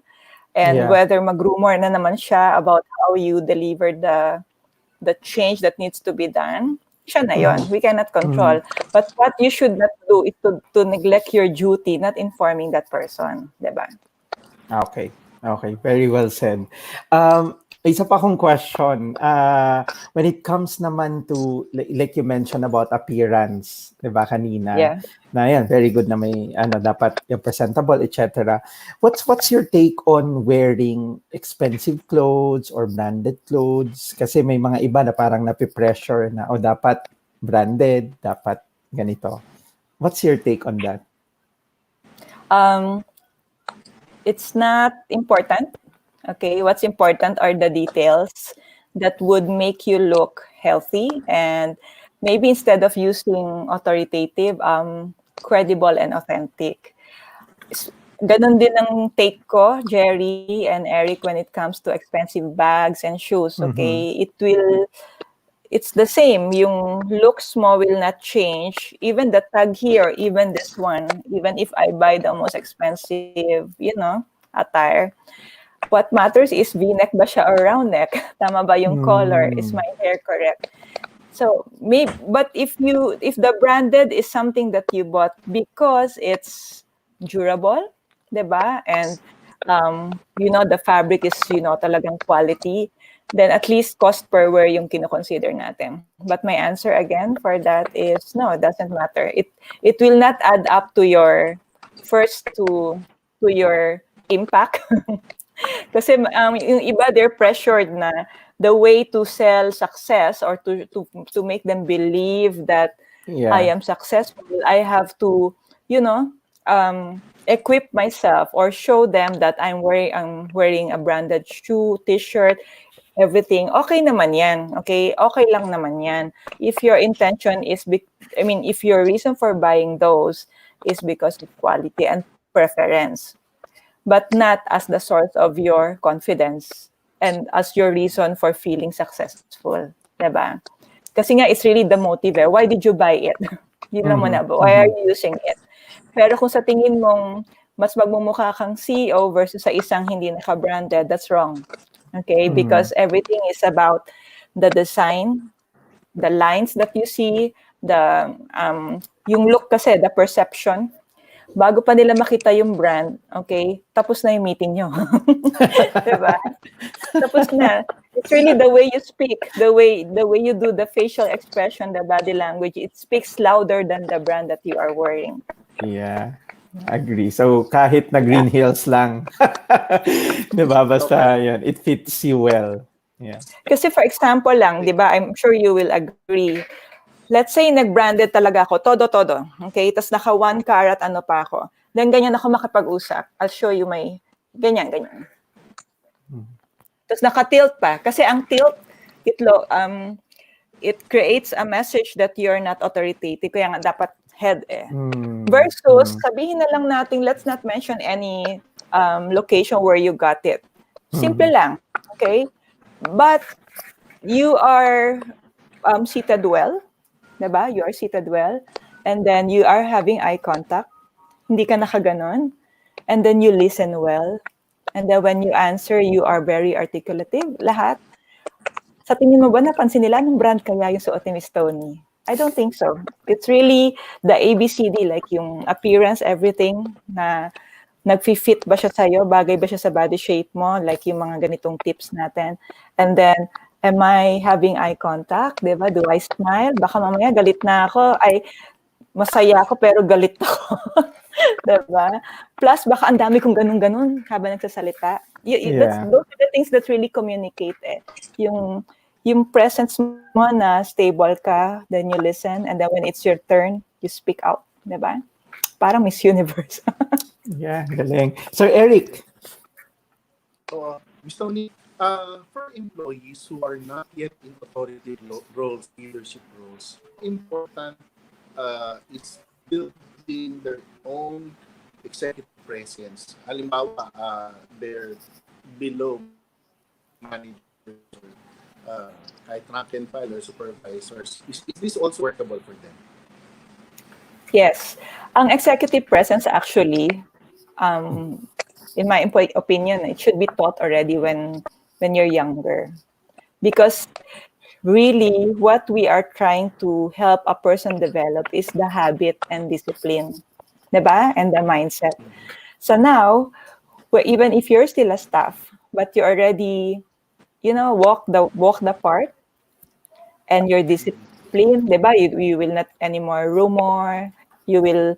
And whether mag-rumor na naman siya about how you deliver the change that needs to be done, siya na yun. We cannot control. But what you should not do is to neglect your duty, not informing that person. Diba? Okay. Very well said. Isa pa akong question. When it comes naman to, like you mentioned about appearance, di ba, kanina? Yeah. Na yan, very good na may, dapat yung presentable, etc. What's your take on wearing expensive clothes or branded clothes? Kasi may mga iba na parang napipressure na, dapat branded, dapat ganito. What's your take on that? It's not important. Okay, what's important are the details that would make you look healthy, and maybe instead of using authoritative, credible and authentic. Ganon din ang take ko, Jerry and Eric, when it comes to expensive bags and shoes. Okay, it's the same. Yung looks mo will not change. Even the tag here, even this one, even if I buy the most expensive, attire. What matters is V-neck ba siya or round neck? Tama ba yung color? Is my hair correct? So but if the branded is something that you bought because it's durable, diba? And the fabric is talagang quality, then at least cost per wear yung kino-consider natin. But my answer again for that is no, it doesn't matter. It will not add up to your impact. Kasi yung iba, they're pressured na the way to sell success or to make them believe that I am successful, I have to, equip myself or show them that I'm wearing a branded shoe, t-shirt, everything. Okay naman yan. Okay lang naman yan. If your intention is, if your reason for buying those is because of quality and preference, but not as the source of your confidence and as your reason for feeling successful. Diba? Kasi nga, it's really the motive. Why did you buy it? Yun lang muna. Why are you using it? Pero kung sa tingin mong mas magmumukha kang CEO versus sa isang hindi naka-branded, that's wrong. Okay? Because everything is about the design, the lines that you see, yung look kasi, the perception. Bago pa nila makita yung brand, okay, tapos na yung meeting nyo. Diba? Tapos na. It's really the way you speak, the way you do the facial expression, the body language. It speaks louder than the brand that you are wearing. Yeah. Agree. So, kahit na Green Hills lang, diba? Basta yun, it fits you well. Yeah. Kasi for example lang, diba, I'm sure you will agree, let's say nag-branded talaga ako, todo. Okay? Tapos naka 1 carat ano pa ako. Then ganyan ako makipag-usap. I'll show you my ganyan. Tapos naka-tilt pa. Kasi ang tilt, it creates a message that you're not authoritative. Kaya nga dapat head Versus, sabihin na lang natin, let's not mention any location where you got it. Simple lang. Okay? But you are seated well. Diba? You are seated well. And then you are having eye contact. Hindi ka nakaganon. And then you listen well. And then when you answer, you are very articulative. Lahat. Sa tingin mo ba napansin nila anong brand kaya yung suot ni Miss Toni? I don't think so. It's really the ABCD, like yung appearance, everything na nag-fit ba siya sa'yo, bagay ba siya sa body shape mo, like yung mga ganitong tips natin. And then, am I having eye contact? Diba? Do I smile? Baka mamaya galit na ako. Ay, masaya ako pero galit ako. Diba? Plus, baka ang dami kong ganun-ganun habang nagsasalita. Those are the things that really communicate. Yung presence mo na stable ka, then you listen, and then when it's your turn, you speak out. Diba? Parang Miss Universe. Yeah, galing. So, Eric. Ms. Toni, for employees who are not yet in authoritative roles, leadership roles, important is building their own executive presence. Halimbawa, they're below managers, kahit rank and file or supervisors. Is this also workable for them? Yes. Ang executive presence actually, in my opinion, it should be taught already when you're younger. Because really, what we are trying to help a person develop is the habit and discipline, diba? And the mindset. So now, even if you're still a staff, but you already, walk the part, and you're disciplined, diba? You will not anymore rumor. You will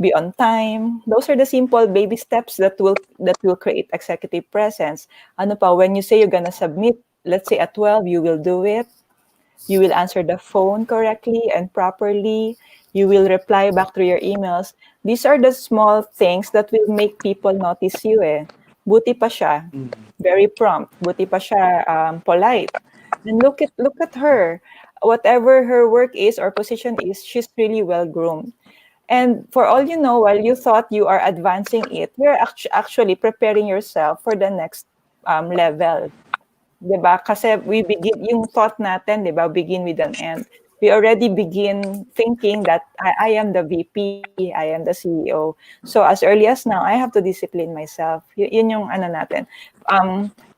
be on time. Those are the simple baby steps that will create executive presence. Ano pa, when you say you're gonna submit, let's say at 12, you will do it. You will answer the phone correctly and properly. You will reply back to your emails. These are the small things that will make people notice you. Buti pa siya. Very prompt. Buti pa siya polite. And look at her. Whatever her work is or position is, she's really well groomed. And for all you know, while you thought you are advancing it, you're actually preparing yourself for the next level. Diba? Kasi we begin, yung thought natin, diba, begin with an end. We already begin thinking that I am the VP, I am the CEO. So as early as now, I have to discipline myself. Yun yung ano natin.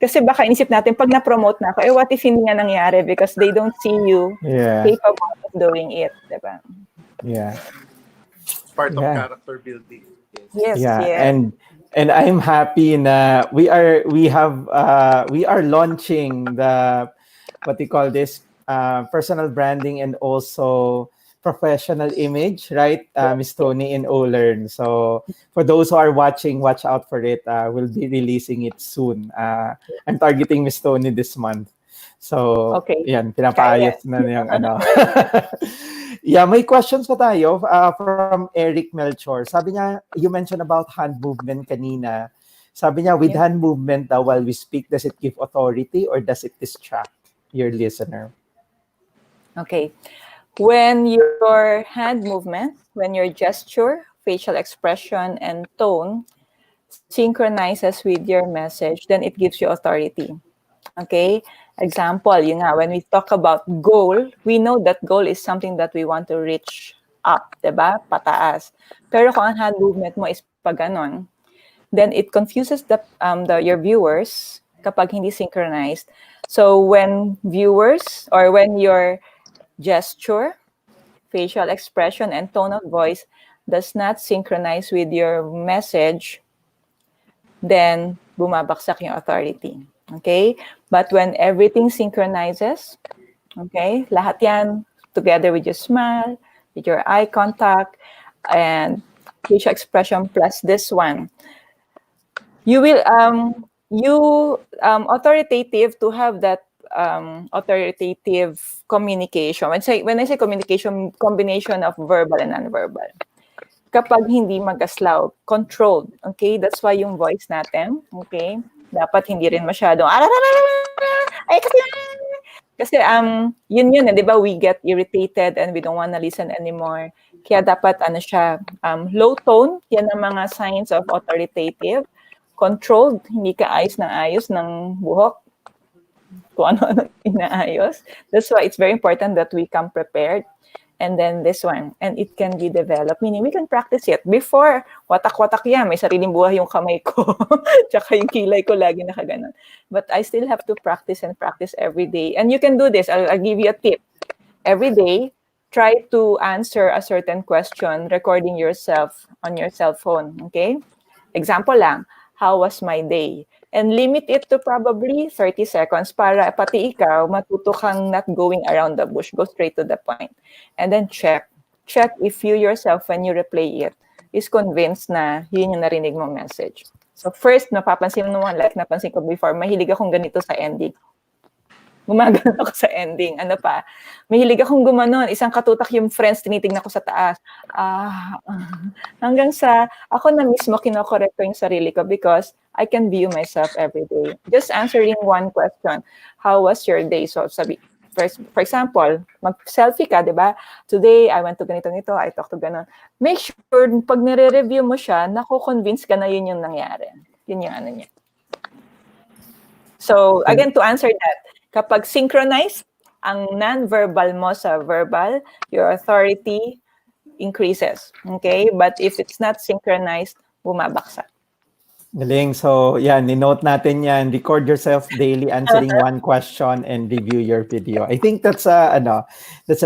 Kasi baka inisip natin, pag na-promote na ako, what if hindi nga nangyari? Because they don't see you capable of doing it. Diba? Yeah. Part of character building. Yes. And I'm happy na we are launching the what do you call this personal branding and also professional image, right? Miss Toni in Olern. So for those who are watching, watch out for it. We'll be releasing it soon. I'm targeting Miss Toni this month. So yan, pinapaayos na yung ano. Yeah, may questions pa tayo from Eric Melchor. Sabi niya, you mentioned about hand movement kanina. Sabi niya, with hand movement while we speak, does it give authority or does it distract your listener? Okay. When your hand movement, when your gesture facial expression, and tone synchronizes with your message, then it gives you authority. Okay? Example, yun nga, when we talk about goal, we know that goal is something that we want to reach up, diba? Pataas. Pero kung ang hand movement mo is pa ganon, then it confuses your viewers kapag hindi synchronized. So when viewers or when your gesture, facial expression, and tone of voice does not synchronize with your message, then bumabaksak yung authority. Okay? But when everything synchronizes, okay, lahat yan together with your smile, with your eye contact, and facial expression plus this one, you will authoritative to have that authoritative communication. When I say communication, combination of verbal and nonverbal. Kapag hindi magaslaw, controlled. Okay? That's why yung voice natin, okay, dapat hindi rin masyadong ay kasi yun eh, di ba, we get irritated and we don't wanna listen anymore. Kaya dapat siya, low tone, yan ang mga signs of authoritative. Controlled, hindi ka ayos ng buhok, kung ano-ano inaayos. That's why it's very important that we come prepared. And then this one, and it can be developed, meaning we can practice it. Before, watak-watak yan, may sariling buhay yung kamay ko, tsaka yung kilay ko lagi nakaganon. But I still have to practice and practice every day. And you can do this. I'll give you a tip. Every day, try to answer a certain question, recording yourself on your cell phone, okay? Example lang, how was my day? And limit it to probably 30 seconds para pati ikaw matuto kang not going around the bush. Go straight to the point. And then check. Check if you yourself, when you replay it, is convinced na yun yung narinig mong message. So first, napapansin mo naman, like napansin ko before, mahilig akong ganito sa ending. Gumagano ako sa ending. Ano pa? Mahilig akong gumanon. Isang katutak yung friends, tinitignan ko sa taas. Hanggang sa ako na mismo kinokorek ko yung sarili ko because I can view myself every day. Just answering one question. How was your day? So, for example, mag-selfie ka, di ba? Today, I went to ganito, I talked to ganon. Make sure, pag nire-review mo siya, nako-convince ka na yun yung nangyari. Yun yung ano niya. So, again, to answer that, kapag synchronized ang non-verbal mo sa verbal, your authority increases. Okay? But if it's not synchronized, bumabaksak. Galing. So, yan, ni-note natin yan. Record yourself daily answering one question and review your video. I think that's a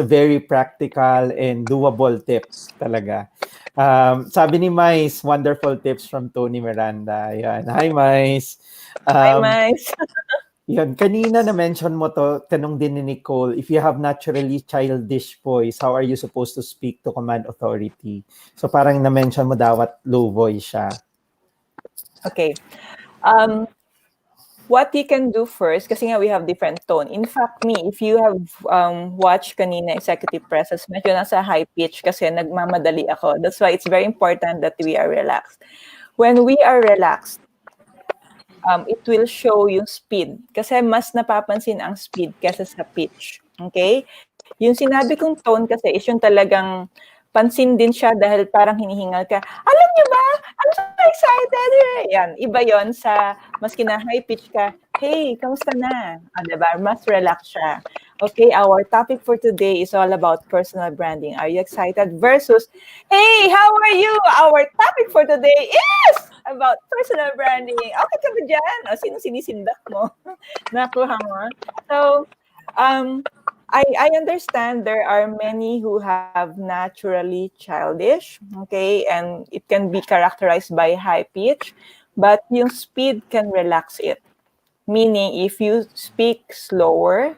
very practical and doable tips talaga. Sabi ni Mais, wonderful tips from Toni Miranda. Yan. Hi, Mais. Hi, Mais. Yan, kanina na-mention mo to, tanong din ni Nicole, if you have naturally childish voice, how are you supposed to speak to command authority? So parang na-mention mo dapat low voice siya. Okay. What you can do first, kasi nga we have different tone. In fact, if you have watched kanina executive presses, medyo nasa high pitch kasi nagmamadali ako. That's why it's very important that we are relaxed. When we are relaxed, it will show yung speed. Kasi mas napapansin ang speed kesa sa pitch. Okay? Yung sinabi kong tone kasi is yung talagang pansin din siya dahil parang hinihingal ka. Alam niyo ba? I'm so excited! Yan. Iba yon sa mas kina-high pitch ka. Hey, kamusta na? Diba? Mas relax siya. Okay, our topic for today is all about personal branding. Are you excited? Versus, hey, how are you? Our topic for today is about personal branding. Okay ka ba dyan? O, sino sinisindak mo? Nakuha mo? So, I understand there are many who have naturally childish, okay, and it can be characterized by high pitch, but yung speed can relax it. Meaning, if you speak slower,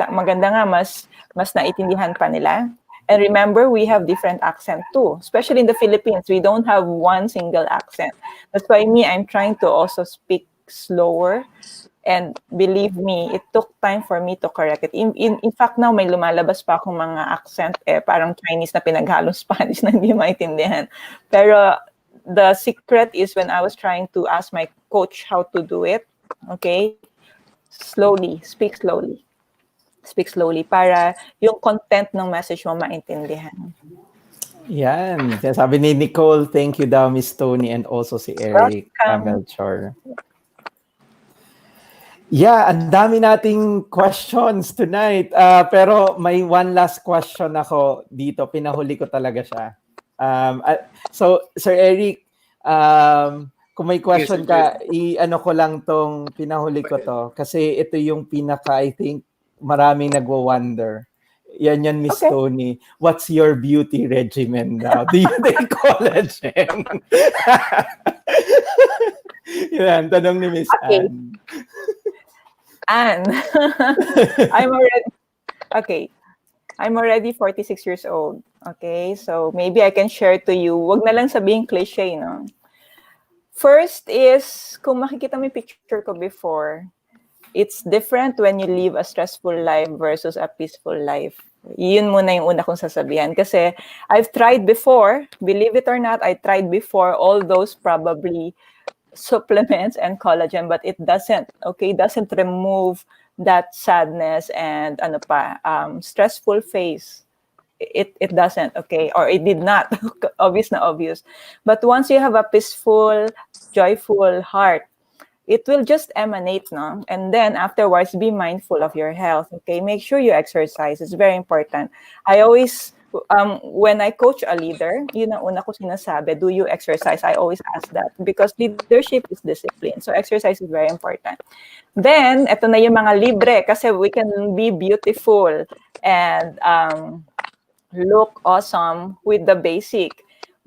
maganda nga, mas naitindihan pa nila. And remember, we have different accent too. Especially in the Philippines, we don't have one single accent. That's why I'm trying to also speak slower. And believe me, it took time for me to correct it. In fact, now may lumalabas pa akong mga accent, parang Chinese na pinaghalong Spanish na hindi maintindihan. Pero the secret is when I was trying to ask my coach how to do it, okay? Slowly, speak slowly. Speak slowly para yung content ng message mo maintindihan. Yan. Sabi ni Nicole, thank you daw, Miss Toni, and also si Eric Welcome. Melchor. Yeah, ang dami nating questions tonight. Pero may one last question ako dito. Pinahuli ko talaga siya. So, Sir Eric, kung may Yes, question Sir ka, i-ano ko lang tong pinahuli ko to. Kasi ito yung pinaka, I think, maraming nagwo-wonder. Yan, Miss Okay. Toni. What's your beauty regimen daw? Do you take collagen? Yan, tanong ni Miss Okay. Anne. Anne, I'm already okay. I'm already 46 years old. Okay, so maybe I can share to you. Wag na lang sabihin cliche, no? First is, kung makikita mo yung picture ko before, it's different when you live a stressful life versus a peaceful life. Yun muna yung una kong sasabihan. Kasi I've tried before, believe it or not, I tried before all those probably supplements and collagen, but it doesn't, okay, doesn't remove that sadness and stressful phase. It doesn't, okay, or it did not. Obvious na obvious. But once you have a peaceful, joyful heart, it will just emanate, no? And then afterwards, be mindful of your health, okay? Make sure you exercise. It's very important. I always, when I coach a leader, yun ang una ko sinasabi, do you exercise? I always ask that because leadership is discipline. So exercise is very important. Then, eto na yung mga libre kasi we can be beautiful and look awesome with the basic.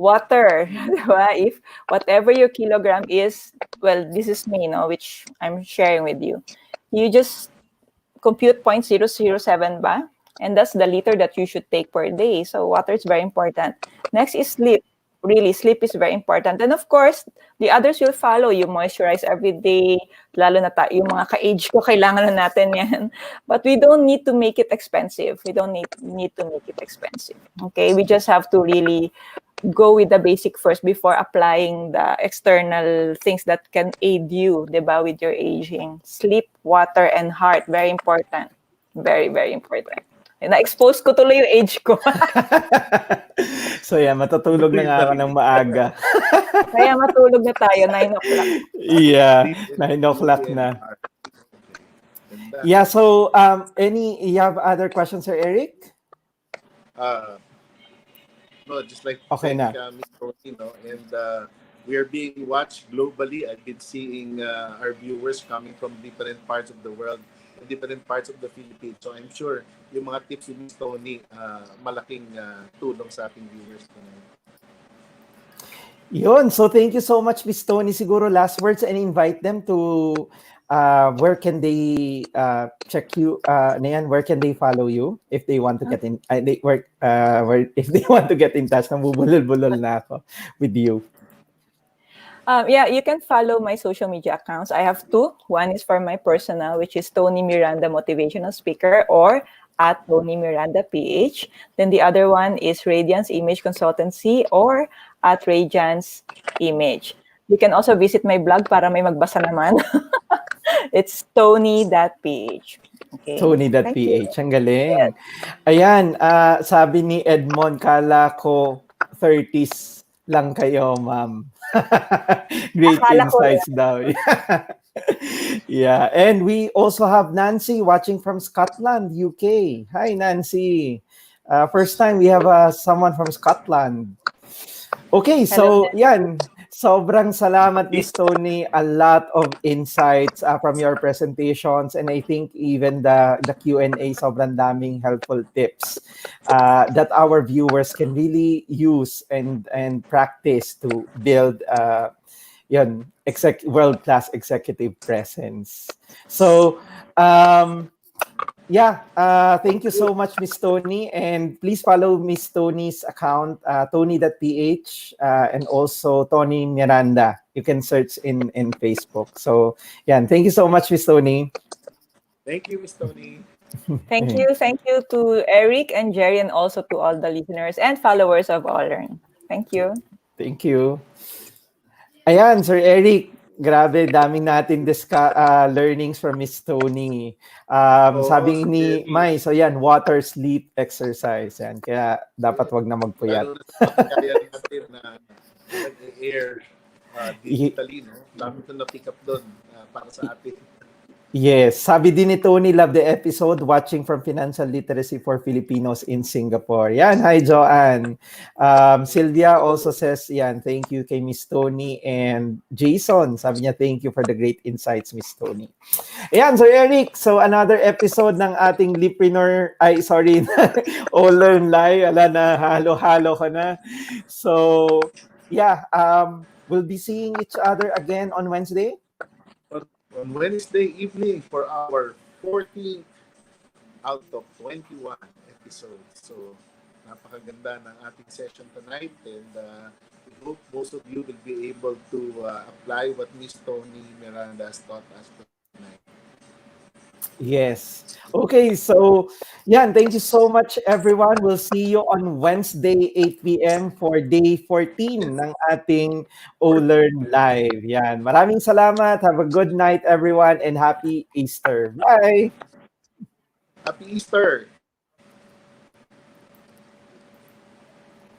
Water, diba? If whatever your kilogram is, well, this is me, no, which I'm sharing with you. You just compute 0.007 ba? And that's the liter that you should take per day. So water is very important. Next is sleep. Really, sleep is very important. And of course, the others will follow. You moisturize every day. Lalo na yung mga ka-age ko, kailangan na natin yan. But we don't need to make it expensive. We don't need to make it expensive. Okay? We just have to really go with the basic first before applying the external things that can aid you, diba, with your aging. Sleep, water, and heart, very important. Very, very important. Na-expose ko tuloy yung age ko. So yeah, matutulog na nga ako ng maaga. Kaya matulog na tayo, 9 o'clock. Yeah, 9 o'clock na. Yeah, so you have other questions, Sir Eric? No, just like Okay thank na. Ms. Toni, no? And we are being watched globally. I've been seeing our viewers coming from different parts of the world, different parts of the Philippines. So I'm sure yung mga tips ni Ms. Toni, malaking tulong sa ating viewers. Yun, so thank you so much, Miss Toni. Siguro last words and invite them to where can they check you where can they follow you if they want to get in if they want to get in touch. Nabubulol-bulol na ako with you. Yeah, you can follow my social media accounts. I have two. One is for my personal, which is Toni Miranda Motivational Speaker, or at Toni Miranda PH. Then the other one is Radiance Image Consultancy, or at Radiance Image. You can also visit my blog para may magbasa naman. It's Toni.ph. Okay. Toni.ph. Ang galing. Ayan, sabi ni Edmond, kala ko 30s lang kayo, ma'am. Great Akala ko insights daw. Yeah, and we also have Nancy watching from Scotland, UK. Hi, Nancy. First time we have someone from Scotland. Okay, so yan. Sobrang salamat, Miss Toni. A lot of insights from your presentations, and I think even the Q&A, sobrang daming helpful tips that our viewers can really use and practice to build world-class executive presence. So, thank you so much, Miss Toni. And please follow Miss Toni's account, Toni.ph, and also Toni Miranda. You can search in Facebook. So, thank you so much, Miss Toni. Thank you, Ms. Toni. Thank you. Thank you to Eric and Jerry, and also to all the listeners and followers of Olern. Thank you. Thank you. Ayan, Sir Eric, Grabe, daming natin learnings from Miss Toni. Oo, Sabi ni Jerry. Mai, so yan, water, sleep, exercise. Yan. Kaya dapat wag na magpuyat. Lalo na sa pagkakaya natin na nag-air Y- digitally, no? Dami ko na-pick up doon para sa atin. Yes, sabi din ni Tony, love the episode, watching from financial literacy for Filipinos in Singapore. Yan, hi Joanne. Sylvia also says, yan, thank you kay Miss Tony. And Jason, sabi niya, thank you for the great insights, Miss Tony. Ayan, so Eric, so another episode ng ating Olern Live. Ala na, halo-halo ka na. So, yeah, we'll be seeing each other again on Wednesday. On Wednesday evening for our 14th out of 21 episodes. So, napakaganda ng ating session tonight, and we hope most of you will be able to apply what Miss Toni Miranda has taught us tonight. Yes. Okay, so yan, thank you so much everyone. We'll see you on Wednesday 8 p.m. for day 14 ng ating Olern Live. Yan. Maraming salamat. Have a good night everyone and happy Easter. Bye. Happy Easter!